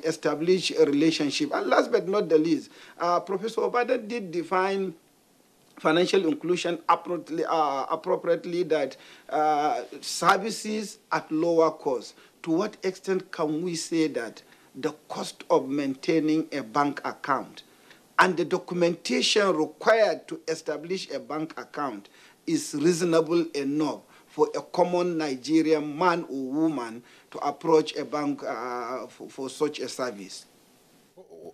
establish a relationship. And last but not the least, Professor Obada did define financial inclusion appropriately, that services at lower cost. To what extent can we say that the cost of maintaining a bank account and the documentation required to establish a bank account is reasonable enough for a common Nigerian man or woman to approach a bank for such a service?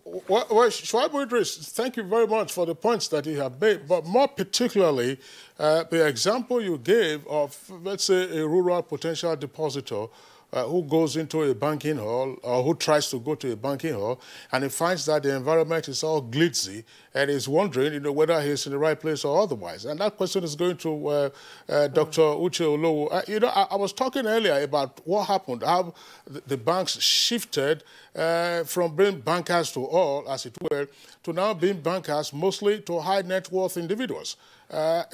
Well, Shuaibu Idris, thank you very much for the points that you have made, but more particularly, the example you gave of, let's say, a rural potential depositor who goes into a banking hall or who tries to go to a banking hall and he finds that the environment is all glitzy and is wondering, whether he's in the right place or otherwise. And that question is going to Dr. Uche Olowo. I was talking earlier about what happened, how the banks shifted from being bankers to all, as it were, to now being bankers mostly to high net worth individuals.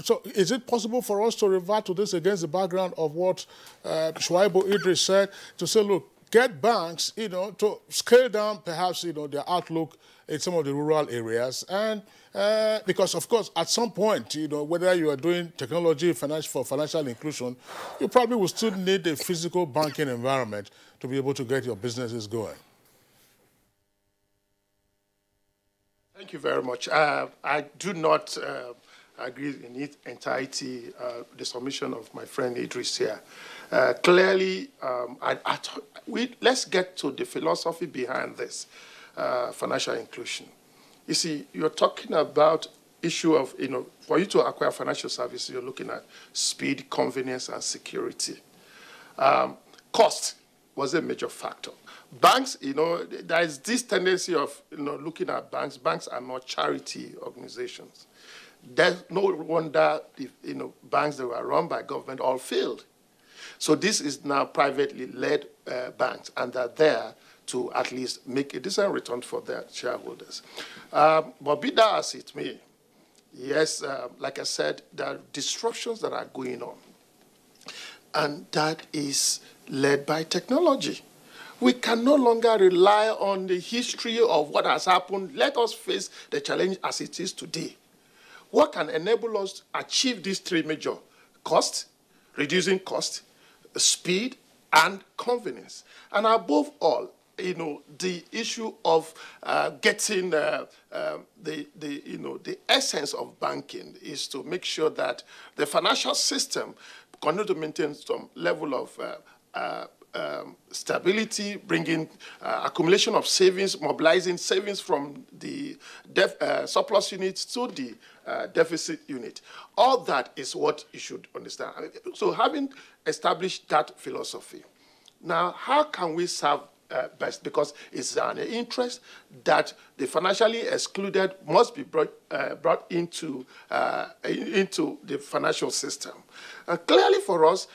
So is it possible for us to revert to this against the background of what Shuaibu Idris said, to say, look, get banks, to scale down perhaps, their outlook in some of the rural areas? And because, of course, at some point, whether you are doing technology for financial inclusion, you probably will still need a physical banking environment to be able to get your businesses going. Thank you very much. I do not agree in its entirety the submission of my friend Idris here. Clearly, let's get to the philosophy behind this financial inclusion. You see, you're talking about issue of, for you to acquire financial services, you're looking at speed, convenience, and security. Cost was a major factor. Banks, there is this tendency of, looking at banks. Banks are not charity organizations. There's no wonder if, banks that were run by government all failed. So this is now privately led banks, and they're there to at least make a decent return for their shareholders. But be that as it may, yes, like I said, there are disruptions that are going on, and that is led by technology. We can no longer rely on the history of what has happened. Let us face the challenge as it is today. What can enable us to achieve these three major: cost, reducing cost, speed, and convenience? And above all, the issue of getting the essence of banking is to make sure that the financial system continues to maintain some level of stability, bringing accumulation of savings, mobilizing savings from the surplus units to the deficit unit. All that is what you should understand. So having established that philosophy, now how can we serve best? Because it's an interest that the financially excluded must be brought into the financial system. Clearly for us,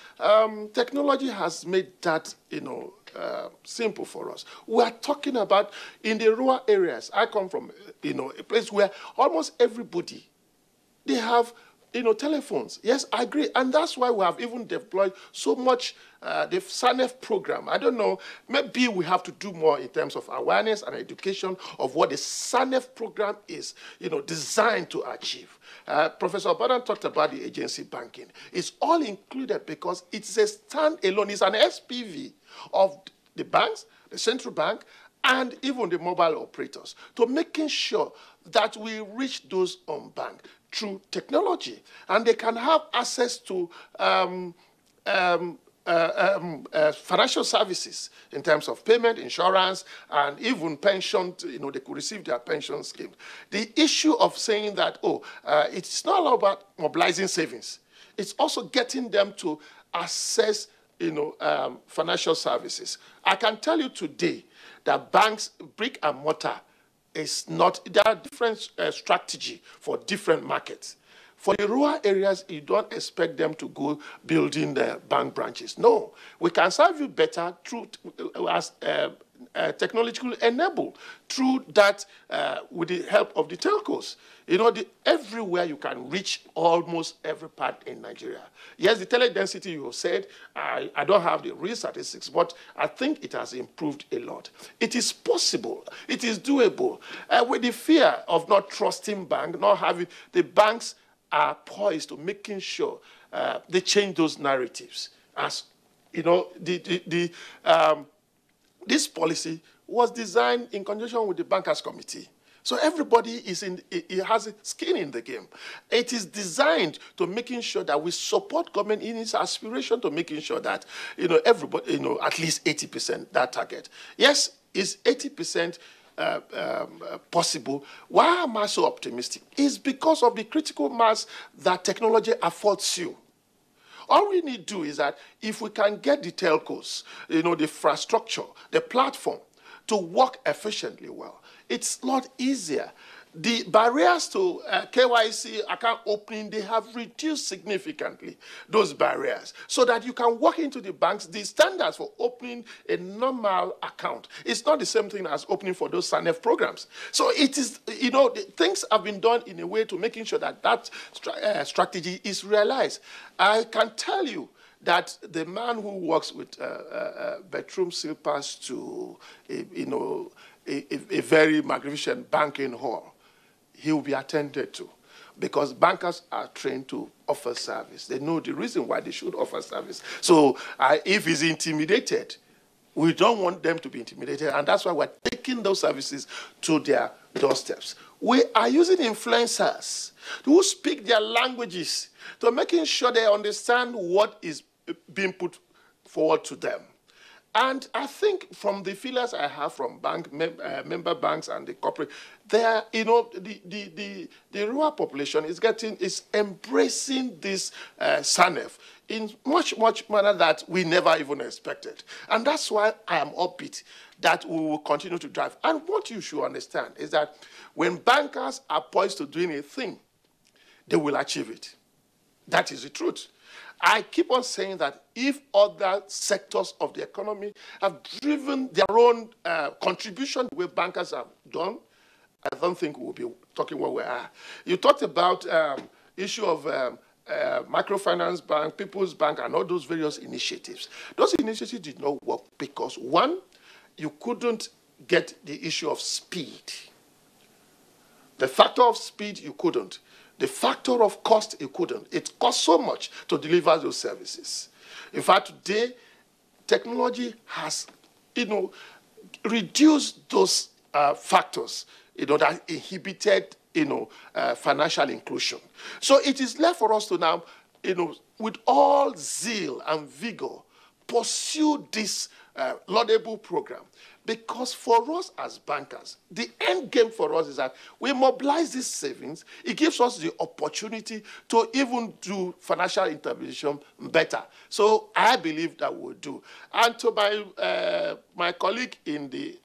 technology has made that simple for us. We are talking about in the rural areas. I come from a place where almost everybody, they have telephones. Yes, I agree. And that's why we have even deployed so much the SANEF program. I don't know, maybe we have to do more in terms of awareness and education of what the SANEF program is, designed to achieve. Professor Obadan talked about the agency banking. It's all included because it's a standalone, it's an SPV of the banks, the central bank, and even the mobile operators, to making sure that we reach those unbanked through technology, and they can have access to financial services in terms of payment, insurance, and even pension, they could receive their pension scheme. The issue of saying that, it's not all about mobilizing savings. It's also getting them to access, financial services. I can tell you today that banks, brick and mortar, is not, there are different strategy for different markets. For the rural areas, you don't expect them to go building the bank branches. No, we can serve you better through as technologically enabled through that with the help of the telcos. Everywhere you can reach almost every part in Nigeria. Yes, the tele density you have said, I don't have the real statistics, but I think it has improved a lot. It is possible. It is doable. With the fear of not trusting bank, not having the banks are poised to making sure they change those narratives. As this policy was designed in conjunction with the Bankers Committee. So everybody it has a skin in the game. It is designed to making sure that we support government in its aspiration to making sure that, everybody, at least 80% that target. Yes, is 80% possible. Why am I so optimistic? It's because of the critical mass that technology affords you. All we need to do is that if we can get the telcos, the infrastructure, the platform to work efficiently well, it's a lot easier. The barriers to KYC account opening, they have reduced significantly, those barriers, so that you can walk into the banks. The standards for opening a normal account, it's not the same thing as opening for those SANEF programs. So it is, things have been done in a way to making sure that that strategy is realized. I can tell you that the man who works with bedroom slippers to, a very magnificent banking hall, he will be attended to, because bankers are trained to offer service. They know the reason why they should offer service. So if he's intimidated, we don't want them to be intimidated, and that's why we're taking those services to their doorsteps. We are using influencers who speak their languages to making sure they understand what is being put forward to them. And I think from the feelers I have from member banks and the corporate, the rural population is embracing this SANEF in much manner that we never even expected. And that's why I am upbeat that we will continue to drive. And what you should understand is that when bankers are poised to doing a thing, they will achieve it. That is the truth. I keep on saying that if other sectors of the economy have driven their own contribution the way bankers have done, I don't think we'll be talking where we are. You talked about issue of microfinance bank, People's Bank, and all those various initiatives. Those initiatives did not work because, one, you couldn't get the issue of speed. The factor of speed, you couldn't. The factor of cost, you couldn't. It costs so much to deliver those services. In fact, today, technology has, reduced those factors, that inhibited, financial inclusion. So it is left for us to now, with all zeal and vigor, pursue this laudable program. Because for us as bankers, the end game for us is that we mobilize these savings. It gives us the opportunity to even do financial intervention better. So I believe that we'll do. And to my colleague in the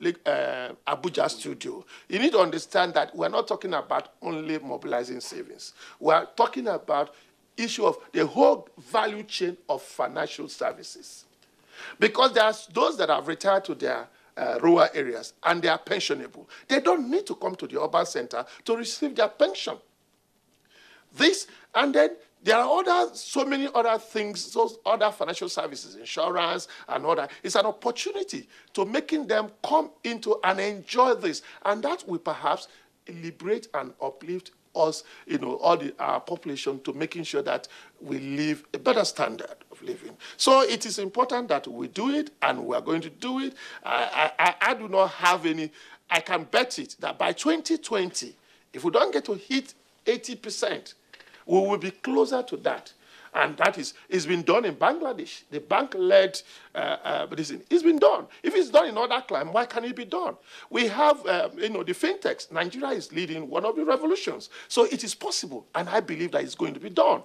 Abuja studio, you need to understand that we're not talking about only mobilizing savings. We're talking about issue of the whole value chain of financial services. Because there's those that have retired to their rural areas and they are pensionable. They don't need to come to the urban center to receive their pension. And then there are so many other things, those other financial services, insurance and all that. It's an opportunity to making them come into and enjoy this. And that will perhaps liberate and uplift us, our population, to making sure that we live a better standard of living. So it is important that we do it, and we are going to do it. I do not have any, I can bet it that by 2020, if we don't get to hit 80%, we will be closer to that. And that is, it's been done in Bangladesh. The bank-led, it's been done. If it's done in other climes, why can't it be done? We have, the fintechs. Nigeria is leading one of the revolutions. So it is possible, and I believe that it's going to be done.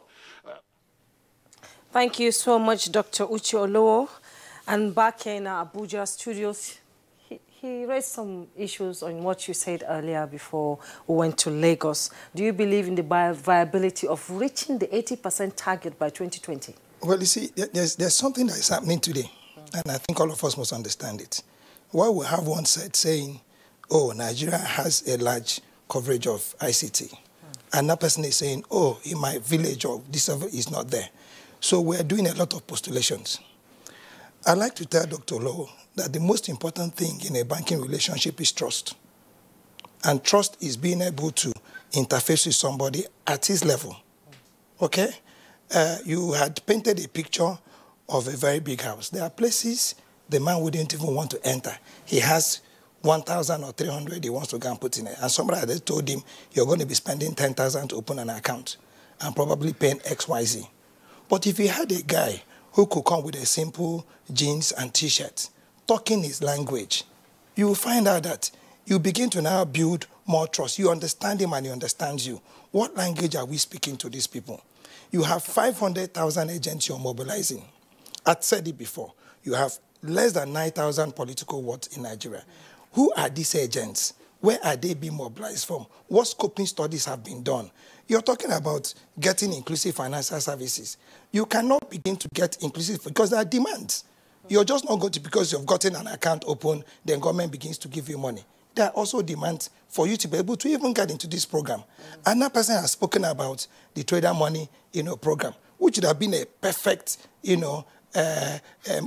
Thank you so much, Dr. Uche Olowo. And back in our Abuja studios, he raised some issues on what you said earlier before we went to Lagos. Do you believe in the viability of reaching the 80% target by 2020? Well, you see, there's something that is happening today, and I think all of us must understand it. While we have one side saying, oh, Nigeria has a large coverage of ICT, and that person is saying, oh, in my village or this is not there. So we're doing a lot of postulations. I'd like to tell Dr. Olowo that the most important thing in a banking relationship is trust. And trust is being able to interface with somebody at his level. Okay? You had painted a picture of a very big house. There are places the man wouldn't even want to enter. He has 1,000 or 300 he wants to go and put in it. And somebody had told him, you're going to be spending 10,000 to open an account and probably paying XYZ. But if he had a guy who could come with a simple jeans and T-shirt, talking his language, you will find out that you begin to now build more trust. You understand him and he understands you. What language are we speaking to these people? You have 500,000 agents you're mobilizing. I've said it before. You have less than 9,000 political wards in Nigeria. Who are these agents? Where are they being mobilized from? What scoping studies have been done? You're talking about getting inclusive financial services. You cannot begin to get inclusive because there are demands. You're just not going to, because you've gotten an account open, then government begins to give you money. There are also demands for you to be able to even get into this program. Another person has spoken about the trader money, program, which would have been a perfect,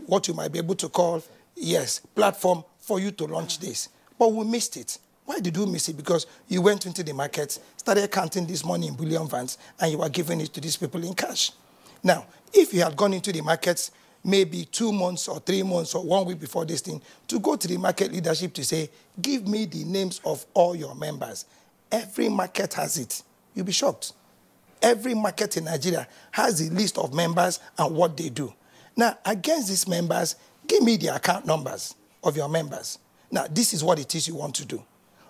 what you might be able to call, platform for you to launch this. But we missed it. Why did you miss it? Because you went into the market, started counting this money in bullion vans, and you were giving it to these people in cash. Now, if you had gone into the markets maybe 2 months or 3 months or 1 week before this thing, to go to the market leadership to say, give me the names of all your members. Every market has it. You'll be shocked. Every market in Nigeria has a list of members and what they do. Now, against these members, give me the account numbers of your members. Now, this is what it is you want to do.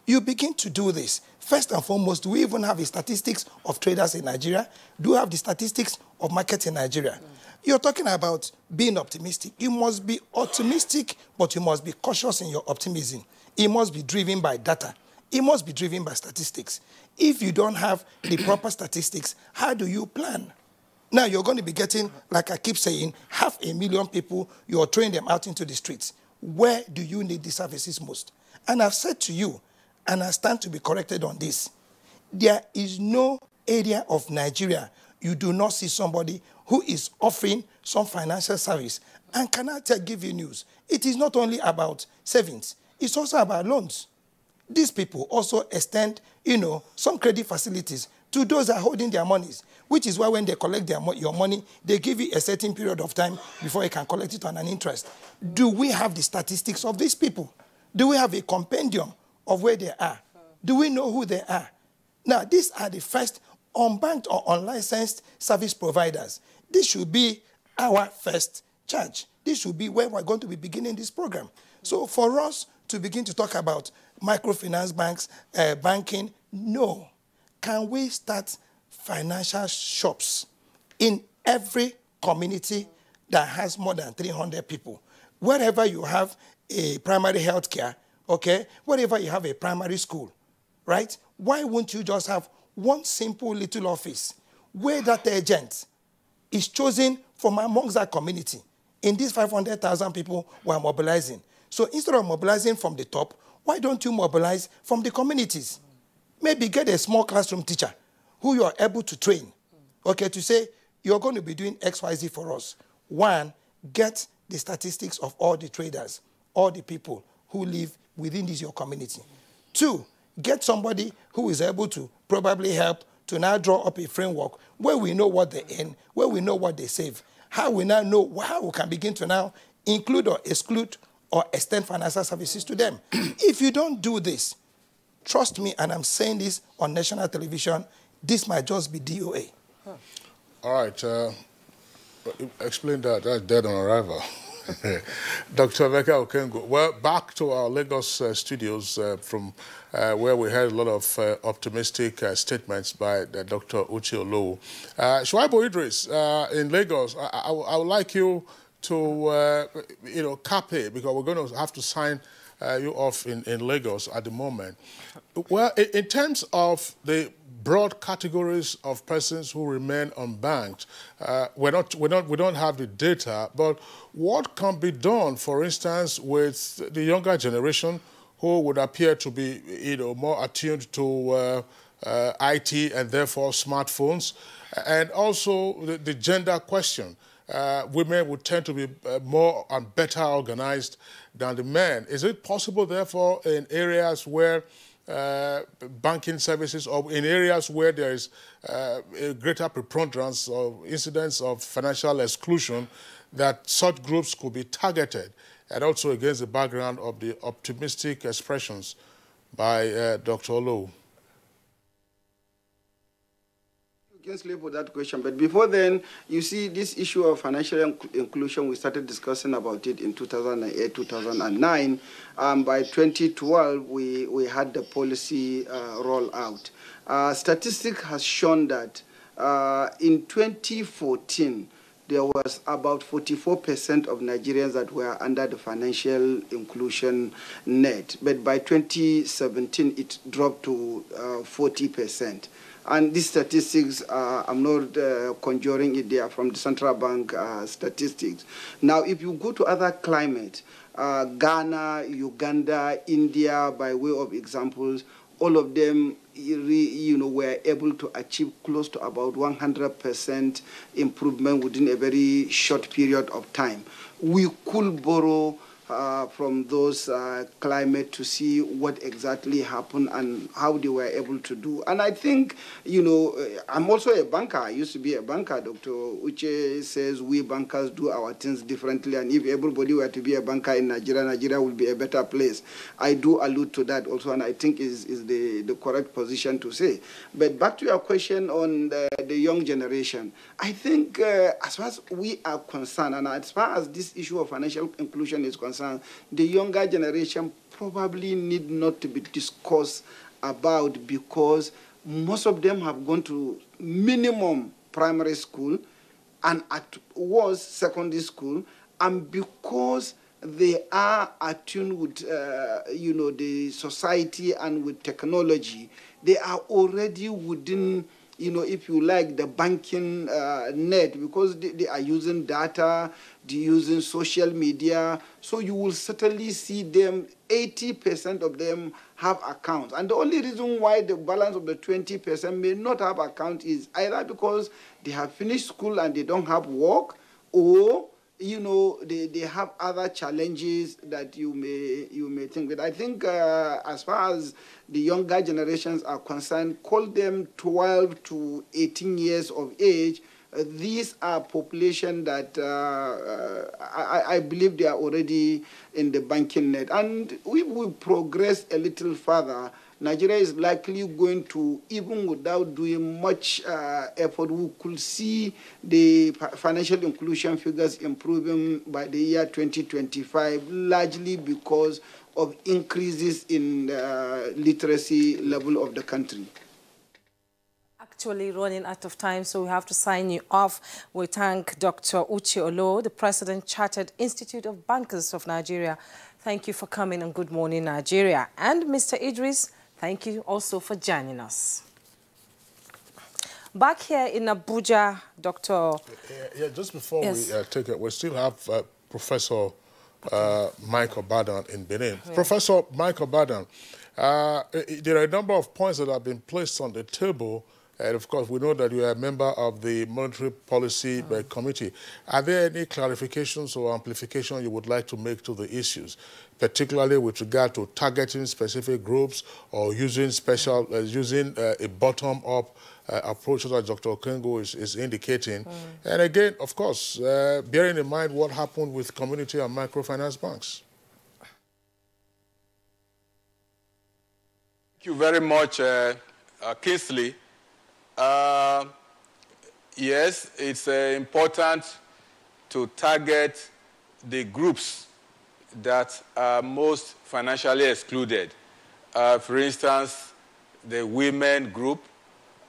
You begin to do this. First and foremost, do we even have the statistics of traders in Nigeria? Do we have the statistics of markets in Nigeria? You're talking about being optimistic. You must be optimistic, but you must be cautious in your optimism. It must be driven by data. It must be driven by statistics. If you don't have the proper statistics, how do you plan? Now you're going to be getting, like I keep saying, 500,000 people, you're throwing them out into the streets. Where do you need the services most? And I've said to you, and I stand to be corrected on this, there is no area of Nigeria you do not see somebody who is offering some financial service. And can I give you news? It is not only about savings, it's also about loans. These people also extend, some credit facilities to those that are holding their monies, which is why when they collect your money, they give you a certain period of time before you can collect it on an interest. Do we have the statistics of these people? Do we have a compendium of where they are? Do we know who they are? Now, these are the first unbanked or unlicensed service providers. This should be our first charge. This should be where we're going to be beginning this program. So for us to begin to talk about microfinance banks, banking, no. Can we start financial shops in every community that has more than 300 people? Wherever you have a primary health care, okay, wherever you have a primary school, right? Why won't you just have one simple little office where that agent is chosen from amongst that community? In these 500,000 people we are mobilizing. So instead of mobilizing from the top, why don't you mobilize from the communities? Maybe get a small classroom teacher who you are able to train, okay, to say, you're going to be doing XYZ for us. One, get the statistics of all the traders, all the people who live within this your community. Two, get somebody who is able to probably help to now draw up a framework where we know what they earn, where we know what they save, how we now know how we can begin to now include or exclude or extend financial services to them. If you don't do this, trust me, and I'm saying this on national television, this might just be DOA. All right. Explain that. That's dead on arrival. Dr. Emeka Okengo. Well, back to our Lagos studios from where we heard a lot of optimistic statements by Dr. Uche Olowo. Shuaibu Idris, in Lagos, I would like you to, cap it, because we're going to have to sign you off in Lagos at the moment. Well, in terms of the broad categories of persons who remain unbanked, we don't have the data, but what can be done, for instance, with the younger generation who would appear to be, more attuned to IT and therefore smartphones, and also the gender question? Women would tend to be more and better organized than the men. Is it possible, therefore, in areas where banking services, or in areas where there is a greater preponderance of incidents of financial exclusion, that such groups could be targeted, and also against the background of the optimistic expressions by Dr. Olowo? Can sleep with that question, but before then, you see, this issue of financial inclusion, we started discussing about it in 2008, 2009. By 2012, we had the policy roll out. Statistics has shown that in 2014, there was about 44% of Nigerians that were under the financial inclusion net, but by 2017, it dropped to 40%. And these statistics, I'm not conjuring it, they are from the central bank statistics. Now, if you go to other climates, Ghana, Uganda, India, by way of examples, all of them, were able to achieve close to about 100% improvement within a very short period of time. We could borrow from those climate to see what exactly happened and how they were able to do. And I think, I'm also a banker. I used to be a banker. Dr. Uche says we bankers do our things differently, and if everybody were to be a banker in Nigeria, Nigeria would be a better place. I do allude to that also, and I think is the correct position to say. But back to your question on the young generation, I think as far as we are concerned, and as far as this issue of financial inclusion is concerned, the younger generation probably need not to be discussed about, because most of them have gone to minimum primary school and at worst secondary school, and because they are attuned with the society and with technology, they are already within, if you like, the banking net, because they are using data, they're using social media. So you will certainly see them, 80% of them have accounts. And the only reason why the balance of the 20% may not have account is either because they have finished school and they don't have work, or they have other challenges that you may think. But I think as far as the younger generations are concerned, call them 12 to 18 years of age. These are population that I believe they are already in the banking net. And we will progress a little further. Nigeria is likely going to, even without doing much effort, we could see the financial inclusion figures improving by the year 2025, largely because of increases in literacy level of the country. Actually running out of time, so we have to sign you off. We thank Dr. Uche Olowo, the President, Chartered Institute of Bankers of Nigeria. Thank you for coming on Good Morning Nigeria. And Mr. Idris, thank you also for joining us. Back here in Abuja, Dr. Yeah, just before yes. we take it, we still have Professor Mike Obadan in Benin. Yeah. Professor Mike Obadan, there are a number of points that have been placed on the table. And of course, we know that you are a member of the Monetary Policy Committee. Are there any clarifications or amplification you would like to make to the issues, particularly with regard to targeting specific groups or using a bottom-up approach that Dr. Okengo is indicating? And again, of course, bearing in mind what happened with community and microfinance banks. Thank you very much, Kingsley. Yes, it's important to target the groups that are most financially excluded. For instance, the women group,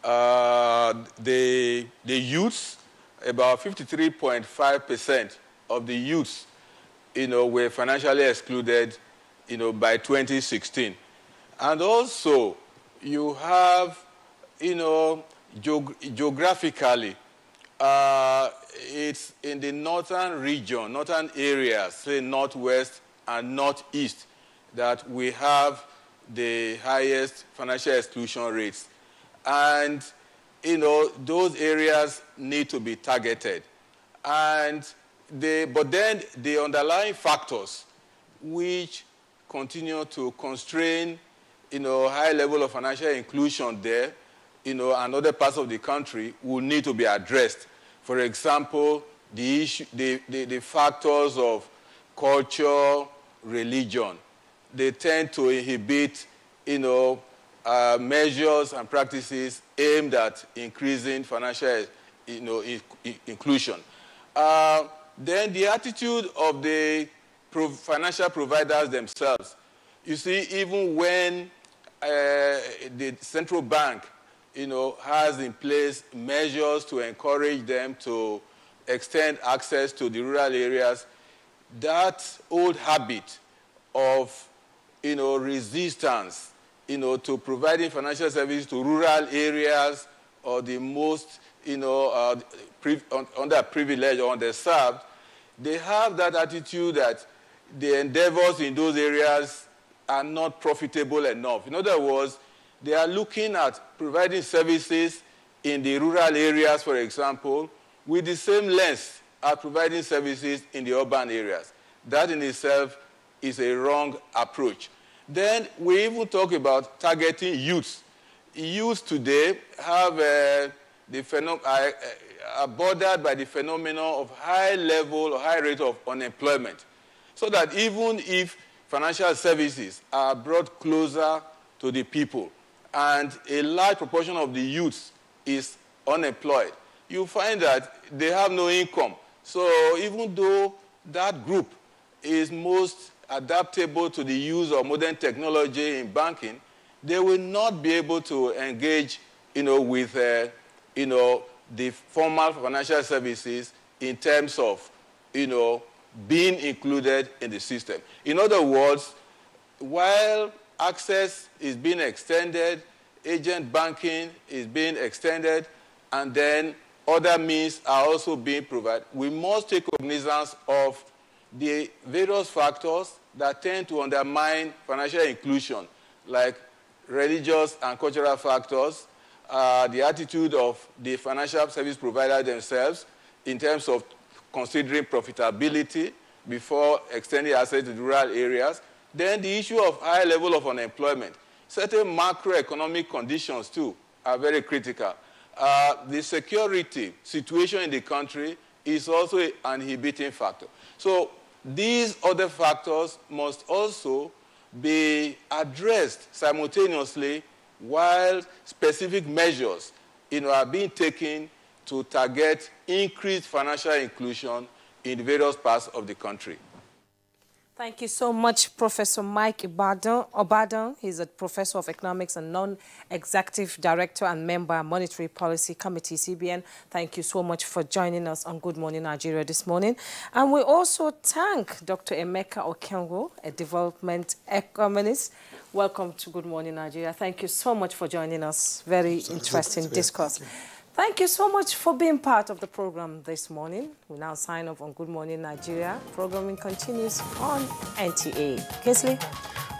the youths, about 53.5% of the youths, were financially excluded, by 2016. And also, you have, geographically, it's in the northern region, northern areas, say northwest and northeast, that we have the highest financial exclusion rates. And, those areas need to be targeted. But then the underlying factors which continue to constrain, high level of financial inclusion there, and other parts of the country will need to be addressed. For example, the factors of culture, religion. They tend to inhibit, measures and practices aimed at increasing financial, inclusion. Then the attitude of the financial providers themselves. You see, even when the central bank, has in place measures to encourage them to extend access to the rural areas, that old habit of, resistance, to providing financial services to rural areas or the most, underprivileged or underserved, they have that attitude that the endeavors in those areas are not profitable enough. In other words, they are looking at providing services in the rural areas, for example, with the same length as providing services in the urban areas. That in itself is a wrong approach. Then we even talk about targeting youths. Youths today have are bothered by the phenomenon of high level or high rate of unemployment. So that even if financial services are brought closer to the people and a large proportion of the youths is unemployed, you find that they have no income. So even though that group is most adaptable to the use of modern technology in banking, they will not be able to engage, with, the formal financial services in terms of, being included in the system. In other words, while access is being extended, agent banking is being extended, and then other means are also being provided, we must take cognizance of the various factors that tend to undermine financial inclusion, like religious and cultural factors, the attitude of the financial service provider themselves in terms of considering profitability before extending access to the rural areas, then the issue of high level of unemployment. Certain macroeconomic conditions, too, are very critical. The security situation in the country is also an inhibiting factor. So these other factors must also be addressed simultaneously while specific measures are being taken to target increased financial inclusion in various parts of the country. Thank you so much, Professor Mike Obadan. He's a professor of economics and non-executive director and member Monetary Policy Committee, CBN. Thank you so much for joining us on Good Morning Nigeria this morning. And we also thank Dr. Emeka Okengo, a development economist. Welcome to Good Morning Nigeria. Thank you so much for joining us. Very interesting discourse. Thank you so much for being part of the program this morning. We now sign off on Good Morning Nigeria. Programming continues on NTA. Kingsley?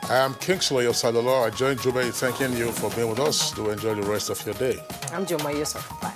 I am Kingsley Osadolo. I join Jube in thanking you for being with us. Do enjoy the rest of your day. I'm Joma Yusuf. Bye.